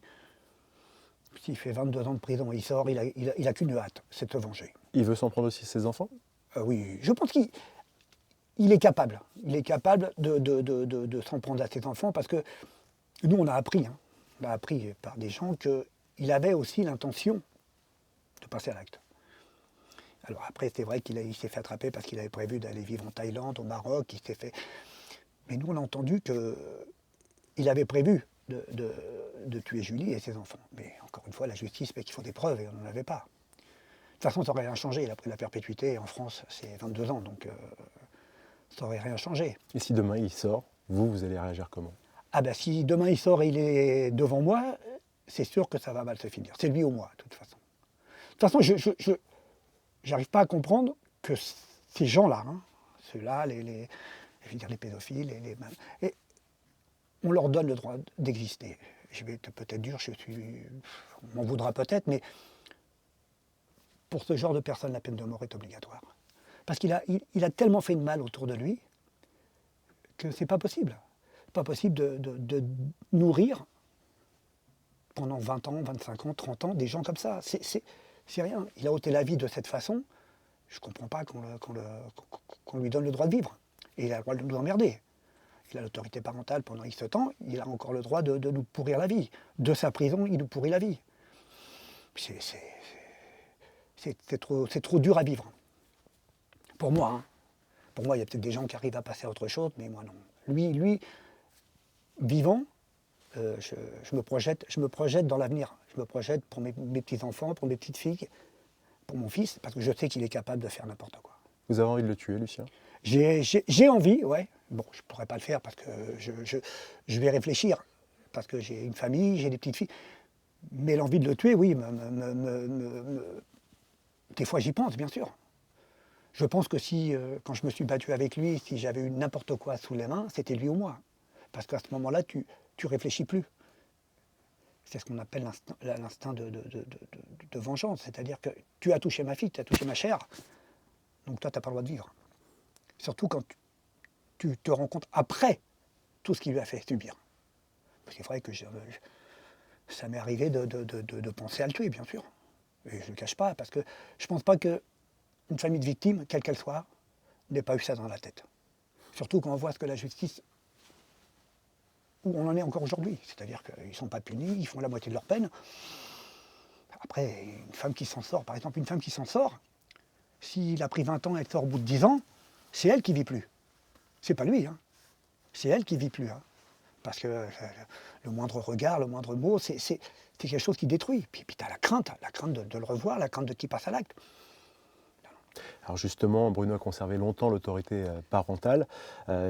s'il fait 22 ans de prison et il sort, il a qu'une hâte, c'est de se venger. Il veut s'en prendre aussi ses enfants? Oui, je pense qu'il est capable. Il est capable de s'en prendre à ses enfants parce que nous, on a appris par des gens qu'il avait aussi l'intention de passer à l'acte. Alors après, c'est vrai qu'il s'est fait attraper parce qu'il avait prévu d'aller vivre en Thaïlande, au Maroc, il s'est fait... Mais nous, on a entendu qu'il avait prévu de tuer Julie et ses enfants. Mais encore une fois, la justice fait qu'il faut des preuves et on n'en avait pas. De toute façon, ça n'aurait rien changé. Il a pris la perpétuité. En France, c'est 22 ans, donc ça n'aurait rien changé. Et si demain il sort, vous allez réagir comment? Ah ben si demain il sort et il est devant moi, c'est sûr que ça va mal se finir. C'est lui ou moi, de toute façon. De toute façon, je n'arrive pas à comprendre que ces gens-là, ceux-là, je veux dire les pédophiles, et on leur donne le droit d'exister. Je vais être peut-être dur, on m'en voudra peut-être, mais pour ce genre de personnes, la peine de mort est obligatoire. Parce qu'il a tellement fait de mal autour de lui que c'est pas possible. C'est pas possible de nourrir pendant 20 ans, 25 ans, 30 ans des gens comme ça. C'est rien. Il a ôté la vie de cette façon. Je ne comprends pas qu'on lui donne le droit de vivre. Et il a le droit de nous emmerder. Il a l'autorité parentale pendant X temps, il a encore le droit de nous pourrir la vie. De sa prison, il nous pourrit la vie. C'est trop dur à vivre. Pour moi, Pour moi, il y a peut-être des gens qui arrivent à passer à autre chose, mais moi non. Lui vivant, je me projette dans l'avenir. Je me projette pour mes petits-enfants, pour mes petites-filles, pour mon fils, parce que je sais qu'il est capable de faire n'importe quoi. Vous avez envie de le tuer, Lucien? J'ai envie, ouais. Bon, je ne pourrais pas le faire parce que je vais réfléchir, parce que j'ai une famille, j'ai des petites filles. Mais l'envie de le tuer, oui, des fois j'y pense, bien sûr. Je pense que si, quand je me suis battu avec lui, si j'avais eu n'importe quoi sous les mains, c'était lui ou moi. Parce qu'à ce moment-là, tu réfléchis plus. C'est ce qu'on appelle l'instinct de vengeance. C'est-à-dire que tu as touché ma fille, tu as touché ma chair, donc toi, tu n'as pas le droit de vivre. Surtout quand tu te rends compte après tout ce qu'il lui a fait subir. C'est vrai que ça m'est arrivé de penser à le tuer, bien sûr. Et je ne le cache pas, parce que je ne pense pas qu'une famille de victimes, quelle qu'elle soit, n'ait pas eu ça dans la tête. Surtout quand on voit ce que la justice, où on en est encore aujourd'hui. C'est-à-dire qu'ils ne sont pas punis, ils font la moitié de leur peine. Après, une femme qui s'en sort, par exemple, une femme qui s'en sort, s'il a pris 20 ans et elle sort au bout de 10 ans, c'est elle qui ne vit plus. C'est pas lui, c'est elle qui ne vit plus. Parce que le moindre regard, le moindre mot, c'est quelque chose qui détruit. Puis tu as la crainte de le revoir, la crainte de qu'il passe à l'acte. Alors justement, Bruno a conservé longtemps l'autorité parentale,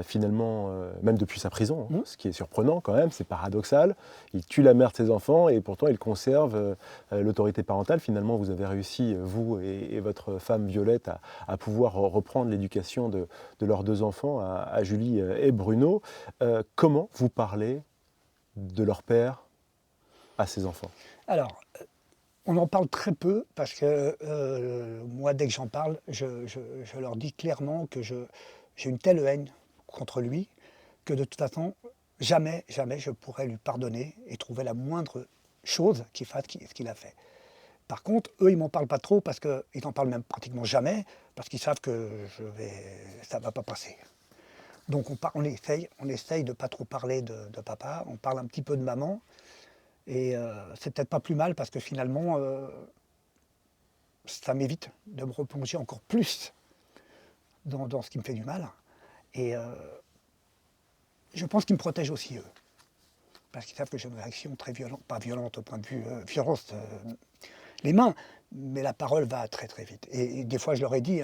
finalement, même depuis sa prison, ce qui est surprenant quand même, c'est paradoxal. Il tue la mère de ses enfants et pourtant il conserve l'autorité parentale. Finalement, vous avez réussi, vous et votre femme Violette, à pouvoir reprendre l'éducation de leurs deux enfants, à Julie et Bruno. Comment vous parlez de leur père à ses enfants? Alors, on en parle très peu parce que moi, dès que j'en parle, je leur dis clairement que j'ai une telle haine contre lui que de toute façon, jamais je pourrais lui pardonner et trouver la moindre chose qu'il fasse ce qu'il a fait. Par contre, eux, ils m'en parlent pas trop parce qu'ils n'en parlent même pratiquement jamais parce qu'ils savent que ça ne va pas passer. Donc on essaye de ne pas trop parler de papa, on parle un petit peu de maman. Et c'est peut-être pas plus mal parce que finalement, ça m'évite de me replonger encore plus dans ce qui me fait du mal. Et je pense qu'ils me protègent aussi, eux. Parce qu'ils savent que j'ai une réaction très violente, pas violente au point de vue violence, les mains, mais la parole va très très vite. Et des fois, je leur ai dit,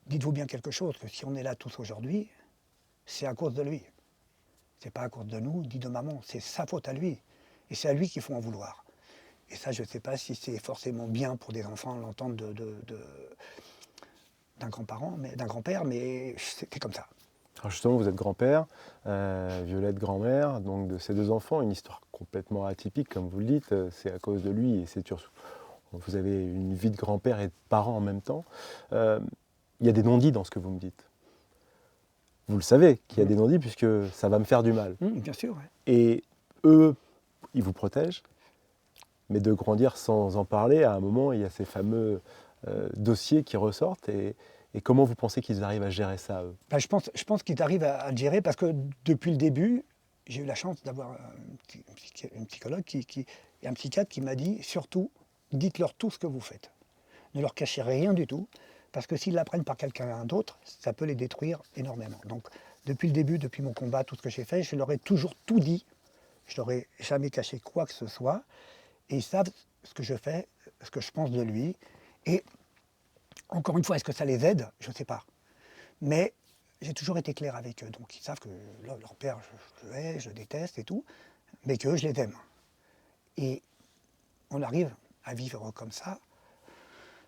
dites-vous bien quelque chose, que si on est là tous aujourd'hui, c'est à cause de lui. C'est pas à cause de nous, ni de maman, c'est sa faute à lui. Et c'est à lui qu'il faut en vouloir. Et ça, je ne sais pas si c'est forcément bien pour des enfants de l'entendre d'un grand-père, mais c'était comme ça. Alors justement, vous êtes grand-père, Violette grand-mère, donc de ces deux enfants, une histoire complètement atypique, comme vous le dites, c'est à cause de lui et c'est surtout, vous avez une vie de grand-père et de parent en même temps. Il y a des non-dits dans ce que vous me dites. Vous le savez qu'il y a des non-dits puisque ça va me faire du mal. Bien sûr, ouais. Et eux, ils vous protègent, mais de grandir sans en parler, à un moment, il y a ces fameux dossiers qui ressortent. Et comment vous pensez qu'ils arrivent à gérer ça, eux? Ben, je pense qu'ils arrivent à le gérer parce que depuis le début, j'ai eu la chance d'avoir une psychologue et un psychiatre qui m'a dit surtout, dites-leur tout ce que vous faites. Ne leur cachez rien du tout, parce que s'ils l'apprennent par quelqu'un d'autre, ça peut les détruire énormément. Donc, depuis le début, depuis mon combat, tout ce que j'ai fait, je leur ai toujours tout dit. Je leur ai jamais caché quoi que ce soit. Et ils savent ce que je fais, ce que je pense de lui. Et encore une fois, est-ce que ça les aide? Je ne sais pas. Mais j'ai toujours été clair avec eux. Donc, ils savent que leur père, je le hais, je le déteste et tout, mais qu'eux, je les aime. Et on arrive à vivre comme ça,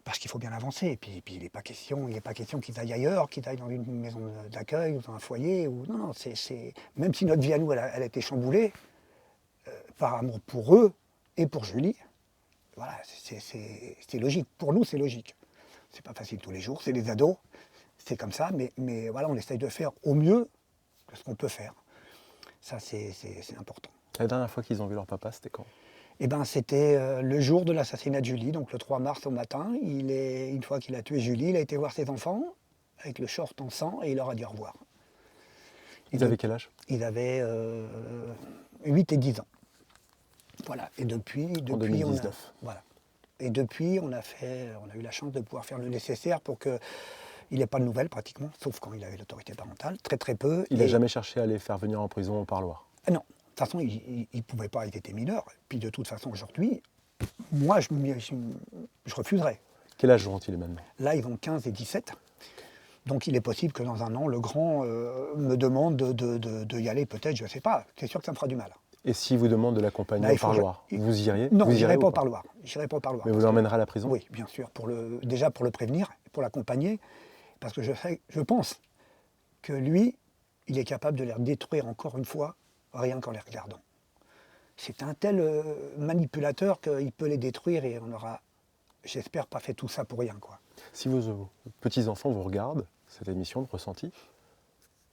parce qu'il faut bien avancer. Et puis il n'est pas question qu'ils aillent ailleurs, qu'ils aillent dans une maison d'accueil ou dans un foyer. Non, même si notre vie à nous, elle a été chamboulée, par amour pour eux et pour Julie, voilà, c'est logique. Pour nous, c'est logique. C'est pas facile tous les jours, c'est des ados, c'est comme ça, mais voilà, on essaye de faire au mieux de ce qu'on peut faire. Ça, c'est important. La dernière fois qu'ils ont vu leur papa, c'était quand? Eh ben, c'était le jour de l'assassinat de Julie, donc le 3 mars au matin. Une fois qu'il a tué Julie, il a été voir ses enfants avec le short en sang et il leur a dit au revoir. Ils avaient quel âge? Ils avaient 8 et 10 ans. Voilà. Et depuis En 2019. Voilà. Et depuis, on a eu la chance de pouvoir faire le nécessaire pour qu'il n'ait pas de nouvelles pratiquement, sauf quand il avait l'autorité parentale, très très peu. Il n'a jamais cherché à les faire venir en prison au parloir? Ah non, de toute façon, il ne pouvait pas, il était mineur. Puis de toute façon, aujourd'hui, moi, je refuserais. Quel âge ont-ils maintenant? Là, ils ont 15 et 17. Donc il est possible que dans un an, le grand me demande de y aller, peut-être, je ne sais pas. C'est sûr que ça me fera du mal. Et s'il vous demande de l'accompagner au parloir, vous iriez? Non, vous je n'irai irez pas ou au parloir. J'irai pas au parloir. Mais vous l'emmènerez à la prison? Oui, bien sûr. Déjà pour le prévenir, pour l'accompagner. Parce que je pense que lui, il est capable de les détruire encore une fois, rien qu'en les regardant. C'est un tel manipulateur qu'il peut les détruire et on n'aura, j'espère, pas fait tout ça pour rien, quoi. Si vos petits-enfants vous regardent, cette émission de Ressenti,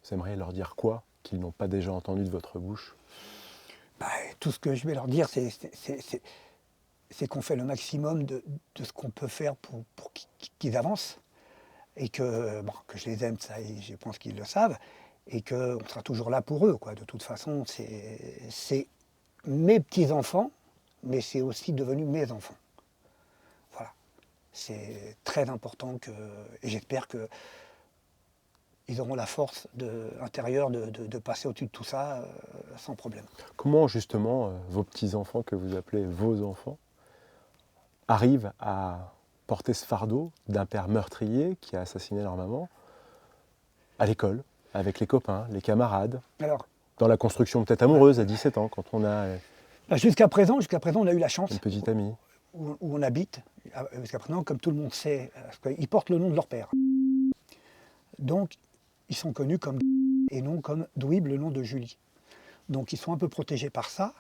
vous aimeriez leur dire quoi qu'ils n'ont pas déjà entendu de votre bouche? Bah, tout ce que je vais leur dire, c'est qu'on fait le maximum de ce qu'on peut faire pour qu'ils avancent. Et que je les aime, ça, je pense qu'ils le savent. Et qu'on sera toujours là pour eux, quoi. De toute façon, c'est mes petits-enfants, mais c'est aussi devenu mes enfants. Voilà. C'est très important et j'espère qu'ils auront la force intérieure de passer au-dessus de tout ça sans problème. Comment justement vos petits-enfants, que vous appelez vos enfants, arrivent à porter ce fardeau d'un père meurtrier qui a assassiné leur maman à l'école, avec les copains, les camarades, dans la construction peut-être amoureuse à 17 ans, quand on a jusqu'à présent, on a eu la chance. une petite amie. Où on habite, jusqu'à présent, comme tout le monde sait, ils portent le nom de leur père. Donc, ils sont connus comme et non comme Dweeb, le nom de Julie. Donc, ils sont un peu protégés par ça.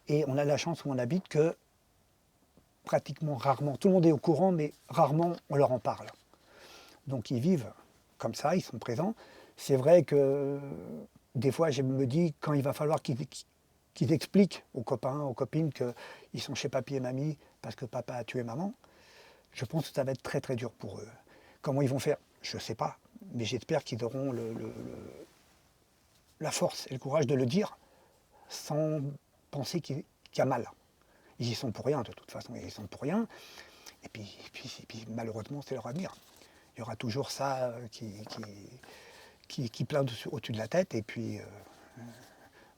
Et on a la chance où on habite que pratiquement rarement, tout le monde est au courant, mais rarement on leur en parle. Donc, ils vivent comme ça, ils sont présents. C'est vrai que des fois, je me dis, quand il va falloir qu'ils expliquent aux copains, aux copines qu'ils sont chez papy et mamie parce que papa a tué maman, je pense que ça va être très très dur pour eux. Comment ils vont faire? Je ne sais pas, mais j'espère qu'ils auront la force et le courage de le dire sans penser qu'il y a mal. Ils y sont pour rien de toute façon, ils y sont pour rien. Et puis malheureusement, c'est leur avenir. Il y aura toujours ça qui plane au-dessus de la tête. Et puis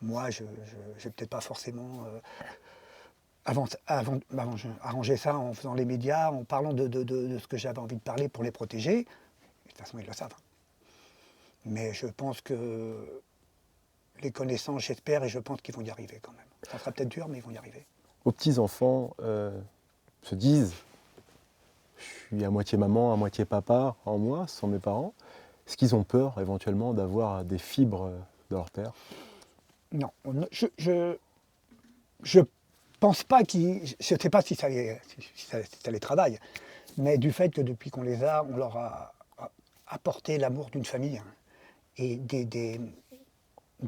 moi, je n'ai peut-être pas forcément arrangé ça en faisant les médias, en parlant de ce que j'avais envie de parler pour les protéger. De toute façon, ils le savent. Mais je pense que les connaissances, j'espère, et je pense qu'ils vont y arriver quand même. Ça sera peut-être dur, mais ils vont y arriver. Vos petits-enfants se disent « je suis à moitié maman, à moitié papa en moi, sans mes parents ». Est-ce qu'ils ont peur éventuellement d'avoir des fibres de leur père? Non, je pense pas qu'ils. Je ne sais pas si ça les travaille, mais du fait que depuis qu'on les a, on leur a apporté l'amour d'une famille, hein, et une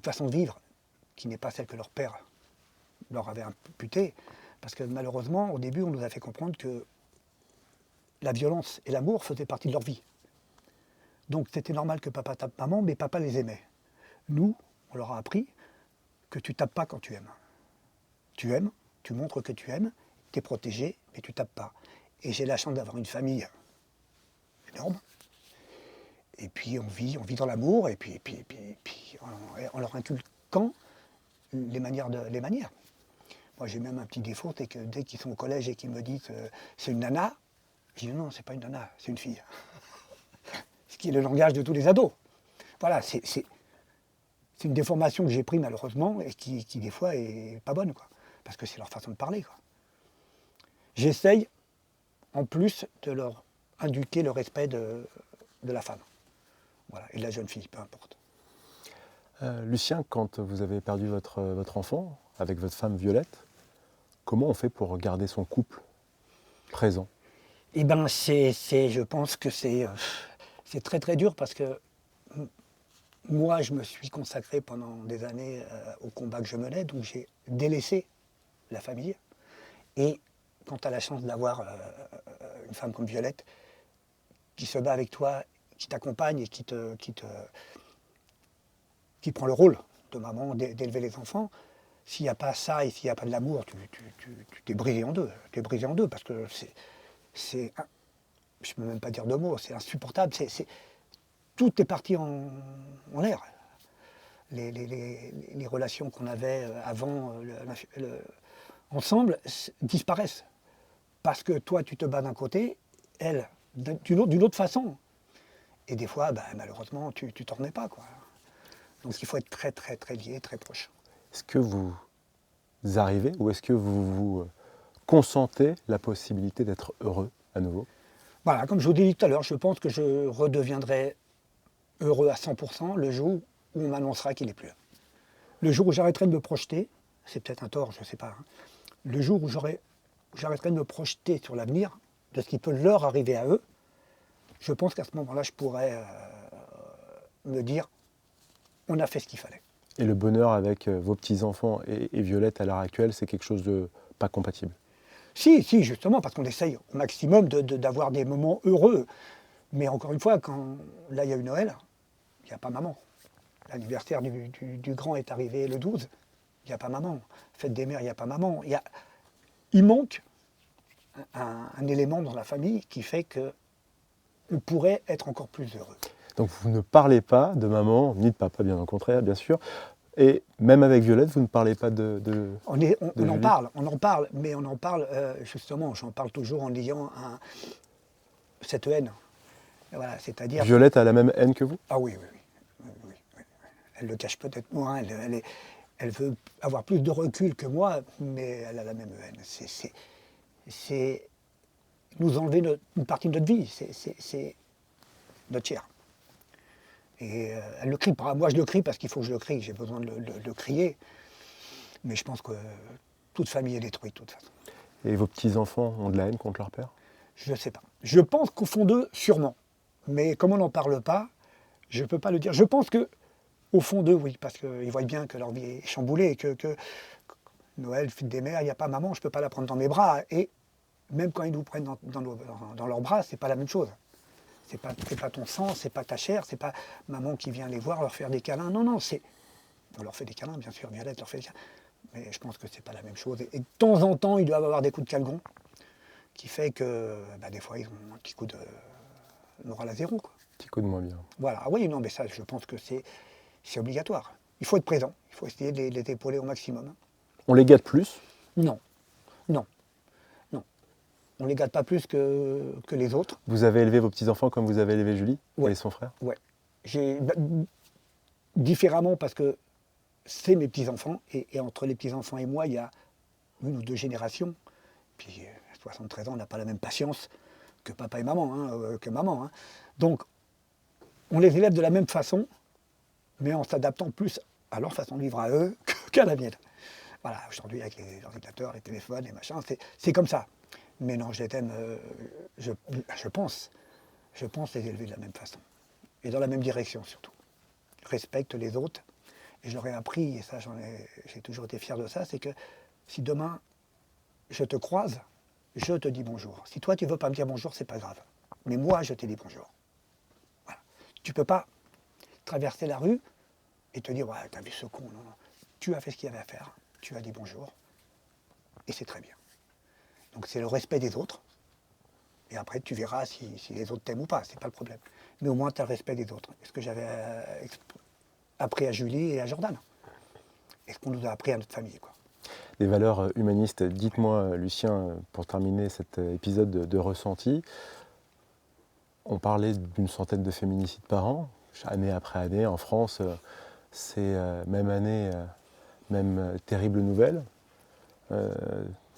façon de vivre qui n'est pas celle que leur père leur avait imputée. Parce que malheureusement, au début, on nous a fait comprendre que la violence et l'amour faisaient partie de leur vie. Donc c'était normal que papa tape maman, mais papa les aimait. Nous, on leur a appris que tu tapes pas quand tu aimes. Tu aimes, tu montres que tu aimes, tu es protégé, mais tu tapes pas. Et j'ai la chance d'avoir une famille énorme. Et puis on vit dans l'amour, et puis en leur inculquant les manières. Moi j'ai même un petit défaut, c'est que dès qu'ils sont au collège et qu'ils me disent c'est une nana, je dis non, c'est pas une nana, c'est une fille. Ce qui est le langage de tous les ados. Voilà, c'est une déformation que j'ai prise malheureusement et qui des fois est pas bonne, quoi. Parce que c'est leur façon de parler, quoi. J'essaye en plus de leur inculquer le respect de la femme. Voilà, et de la jeune fille, peu importe. Lucien, quand vous avez perdu votre enfant avec votre femme Violette, comment on fait pour garder son couple présent? Eh bien, je pense que c'est très très dur parce que moi, je me suis consacré pendant des années au combat que je menais, donc j'ai délaissé la famille. Et quand tu as la chance d'avoir une femme comme Violette qui se bat avec toi, qui t'accompagne et qui prend le rôle de maman, d'élever les enfants, s'il n'y a pas ça et s'il n'y a pas de l'amour, tu t'es brisé en deux. Tu es brisé en deux parce que je ne peux même pas dire deux mots, c'est insupportable. Tout est parti en l'air. Les relations qu'on avait avant ensemble disparaissent. Parce que toi, tu te bats d'un côté, elle, d'une autre façon. Et des fois, malheureusement, tu t'en remets pas, quoi. Donc il faut être très, très, très lié, très proche. Est-ce que vous arrivez ou est-ce que vous consentez la possibilité d'être heureux à nouveau? Voilà, comme je vous l'ai dit tout à l'heure, je pense que je redeviendrai heureux à 100% le jour où on m'annoncera qu'il n'est plus là. Le jour où j'arrêterai de me projeter, c'est peut-être un tort, je ne sais pas, hein, le jour où j'arrêterai de me projeter sur l'avenir, de ce qui peut leur arriver à eux, je pense qu'à ce moment-là, je pourrais me dire, on a fait ce qu'il fallait. Et le bonheur avec vos petits-enfants et Violette à l'heure actuelle, c'est quelque chose de pas compatible? Si, justement, parce qu'on essaye au maximum d'avoir des moments heureux. Mais encore une fois, quand là, il y a eu Noël, il n'y a pas maman. L'anniversaire du grand est arrivé le 12, il n'y a pas maman. Fête des mères, il n'y a pas maman. Il manque un élément dans la famille qui fait qu'on pourrait être encore plus heureux. Donc vous ne parlez pas de maman, ni de papa, bien au contraire, bien sûr. Et même avec Violette, vous ne parlez pas de on en parle, mais on en parle justement, j'en parle toujours en ayant cette haine. Voilà, c'est-à-dire... Violette a la même haine que vous? Ah oui. Elle le cache peut-être moins, elle veut avoir plus de recul que moi, mais elle a la même haine. C'est nous enlever une partie de notre vie, c'est notre chair. Et elle le crie pas. Moi je le crie parce qu'il faut que je le crie, j'ai besoin de le crier. Mais je pense que toute famille est détruite de toute façon. Et vos petits-enfants ont de la haine contre leur père? Je ne sais pas. Je pense qu'au fond d'eux, sûrement. Mais comme on n'en parle pas, je ne peux pas le dire. Je pense qu'au fond d'eux, oui, parce qu'ils voient bien que leur vie est chamboulée et que Noël, fête des mères, il n'y a pas maman, je ne peux pas la prendre dans mes bras. Et même quand ils nous prennent dans leurs bras, ce n'est pas la même chose. C'est pas ton sang, c'est pas ta chair, c'est pas maman qui vient les voir, leur faire des câlins. Non, on leur fait des câlins, bien sûr, Violette leur fait des câlins. Mais je pense que c'est pas la même chose. Et de temps en temps, ils doivent avoir des coups de calgon qui fait que des fois, ils ont un petit coup de moral à zéro, quoi. Petit coup de moins bien. Voilà, oui, non, mais ça, je pense que c'est obligatoire. Il faut être présent, il faut essayer de les épauler au maximum. On les gâte plus? Non. On ne les gâte pas plus que les autres. Vous avez élevé vos petits-enfants comme vous avez élevé Julie Ouais. et son frère? Ouais. Différemment parce que c'est mes petits-enfants et entre les petits-enfants et moi, il y a une ou deux générations. Puis 73 ans, on n'a pas la même patience que papa et maman, que maman. Hein. Donc, on les élève de la même façon, mais en s'adaptant plus à leur façon de vivre à eux qu'à la mienne. Voilà, aujourd'hui, avec les ordinateurs, les téléphones, les machins, c'est comme ça. Mais non, je les aime, je pense les élever de la même façon. Et dans la même direction, surtout. Je respecte les autres. Et je leur ai appris, et ça, j'ai toujours été fier de ça, c'est que si demain, je te croise, je te dis bonjour. Si toi, tu ne veux pas me dire bonjour, c'est pas grave. Mais moi, je te dis bonjour. Voilà. Tu ne peux pas traverser la rue et te dire, ouais, t'as vu ce con, non, non. Tu as fait ce qu'il y avait à faire, tu as dit bonjour, et c'est très bien. Donc c'est le respect des autres, et après tu verras si les autres t'aiment ou pas, c'est pas le problème. Mais au moins tu as le respect des autres. C'est ce que j'avais appris à Julie et à Jordan. Et ce qu'on nous a appris à notre famille, quoi. Des valeurs humanistes. Dites-moi, Lucien, pour terminer cet épisode de Ressenti, on parlait d'une centaine de féminicides par an, année après année. En France, c'est même année, même terrible nouvelle.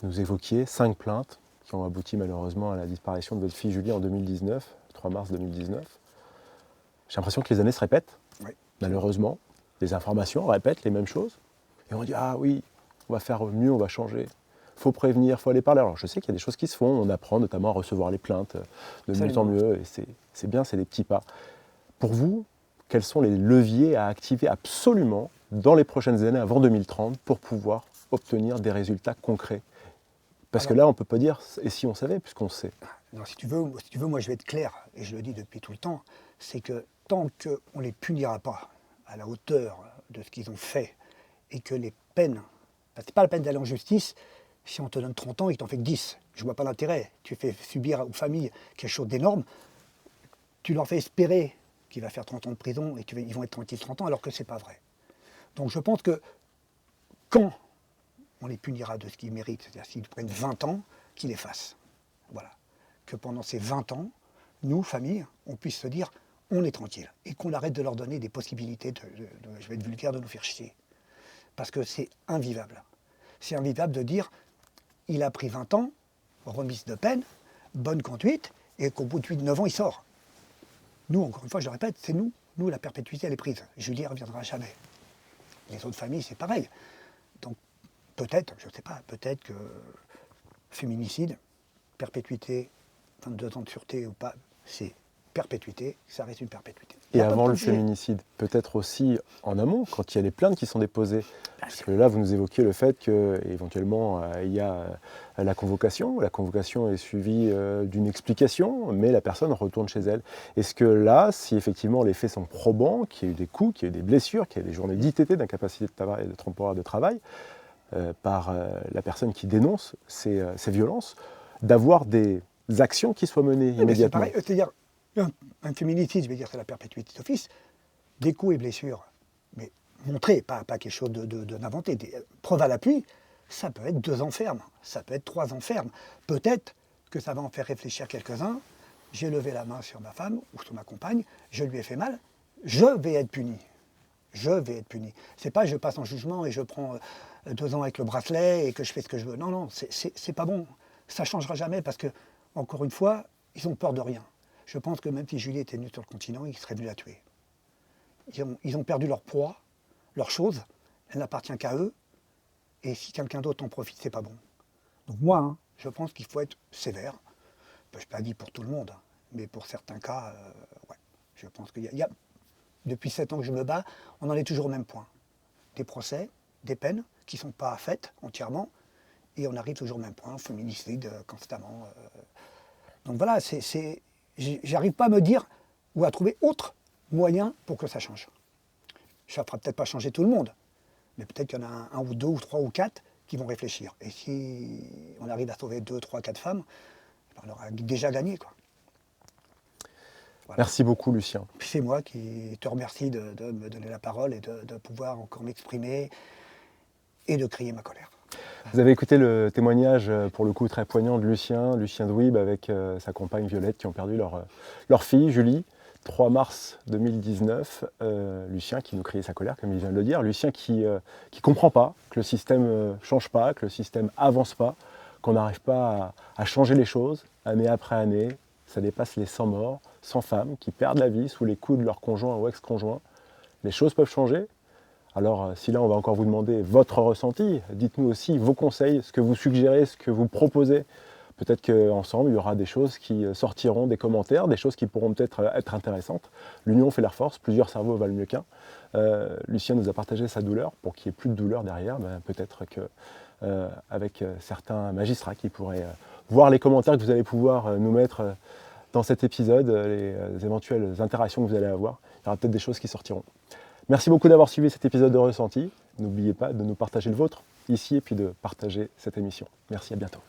Vous évoquiez 5 plaintes qui ont abouti malheureusement à la disparition de votre fille Julie en 2019, 3 mars 2019. J'ai l'impression que les années se répètent, Oui. Malheureusement. Les informations répètent les mêmes choses. Et on dit, ah oui, on va faire mieux, on va changer. Il faut prévenir, il faut aller parler. Alors je sais qu'il y a des choses qui se font, on apprend notamment à recevoir les plaintes de mieux en mieux, et c'est bien, c'est des petits pas. Pour vous, quels sont les leviers à activer absolument dans les prochaines années, avant 2030, pour pouvoir obtenir des résultats concrets? Parce que là, on ne peut pas dire « et si on savait », puisqu'on sait. Non, si tu veux, moi je vais être clair, et je le dis depuis tout le temps, c'est que tant qu'on ne les punira pas à la hauteur de ce qu'ils ont fait, et que les peines, c'est pas la peine d'aller en justice, si on te donne 30 ans et que t'en fais que 10, je vois pas l'intérêt. Tu fais subir aux familles quelque chose d'énorme, tu leur fais espérer qu'il va faire 30 ans de prison et qu'ils vont être tranquilles 30 ans, alors que c'est pas vrai. Donc je pense que quand on les punira de ce qu'ils méritent, c'est-à-dire s'ils prennent 20 ans, qu'ils les fassent. Voilà. Que pendant ces 20 ans, nous, famille, on puisse se dire, on est tranquille, et qu'on arrête de leur donner des possibilités, je vais être vulgaire, de nous faire chier. Parce que c'est invivable. C'est invivable de dire, il a pris 20 ans, remise de peine, bonne conduite, et qu'au bout de 8-9 ans, il sort. Nous, encore une fois, je le répète, c'est nous. Nous, la perpétuité, elle est prise. Julie ne reviendra jamais. Les autres familles, c'est pareil. Donc, peut-être, je ne sais pas, peut-être que féminicide, perpétuité, 22 ans de sûreté ou pas, c'est perpétuité, ça reste une perpétuité. Et avant le féminicide, peut-être aussi en amont, quand il y a les plaintes qui sont déposées. Parce que là, vous nous évoquiez le fait qu'éventuellement, il y a la convocation. La convocation est suivie d'une explication, mais la personne retourne chez elle. Est-ce que là, si effectivement les faits sont probants, qu'il y a eu des coups, qu'il y a eu des blessures, qu'il y a eu des journées d'ITT, d'incapacité de temporaire de travail, par la personne qui dénonce ces violences, d'avoir des actions qui soient menées immédiatement. C'est pareil, c'est-à-dire, un féminicide, je vais dire, c'est la perpétuité d'office, des coups et blessures, mais montrés, pas quelque chose d'inventé, des preuves à l'appui, ça peut être 2 ans ferme, ça peut être 3 ans ferme. Peut-être que ça va en faire réfléchir quelques-uns. J'ai levé la main sur ma femme ou sur ma compagne, je lui ai fait mal, je vais être puni. Je vais être puni. C'est pas je passe en jugement et je prends 2 ans avec le bracelet et que je fais ce que je veux. Non, non, c'est pas bon. Ça changera jamais parce que, encore une fois, ils ont peur de rien. Je pense que même si Julie était venue sur le continent, ils seraient venus la tuer. Ils ont perdu leur proie, leur chose, elle n'appartient qu'à eux, et si quelqu'un d'autre en profite, c'est pas bon. Donc moi, je pense qu'il faut être sévère. Je ne pas dire pour tout le monde, mais pour certains cas, ouais. Je pense qu'il y a, depuis 7 ans que je me bats, on en est toujours au même point. Des procès, des peines qui ne sont pas faites entièrement, et on arrive toujours au même point, féminicide constamment. Donc voilà, j'arrive pas à me dire ou à trouver autre moyen pour que ça change. Ça ne fera peut-être pas changer tout le monde, mais peut-être qu'il y en a un ou 2 ou 3 ou 4 qui vont réfléchir. Et si on arrive à sauver 2, 3, 4 femmes, on aura déjà gagné, quoi. Voilà. Merci beaucoup, Lucien. C'est moi qui te remercie de me donner la parole et de pouvoir encore m'exprimer et de crier ma colère. Vous avez écouté le témoignage, pour le coup très poignant, de Lucien Douib avec sa compagne Violette, qui ont perdu leur fille, Julie, 3 mars 2019, Lucien qui nous criait sa colère, comme il vient de le dire, Lucien qui ne comprend pas que le système ne change pas, que le système avance pas, qu'on n'arrive pas à changer les choses, année après année. Ça dépasse les 100 morts, 100 femmes qui perdent la vie sous les coups de leur conjoint ou ex-conjoint. Les choses peuvent changer. Alors si là on va encore vous demander votre ressenti, dites-nous aussi vos conseils, ce que vous suggérez, ce que vous proposez. Peut-être qu'ensemble, il y aura des choses qui sortiront des commentaires, des choses qui pourront peut-être être intéressantes. L'union fait la force, plusieurs cerveaux valent mieux qu'un. Lucien nous a partagé sa douleur, pour qu'il n'y ait plus de douleur derrière. Peut-être qu'avec certains magistrats qui pourraient voir les commentaires que vous allez pouvoir nous mettre dans cet épisode, les éventuelles interactions que vous allez avoir, il y aura peut-être des choses qui sortiront. Merci beaucoup d'avoir suivi cet épisode de Ressenti. N'oubliez pas de nous partager le vôtre ici et puis de partager cette émission. Merci, à bientôt.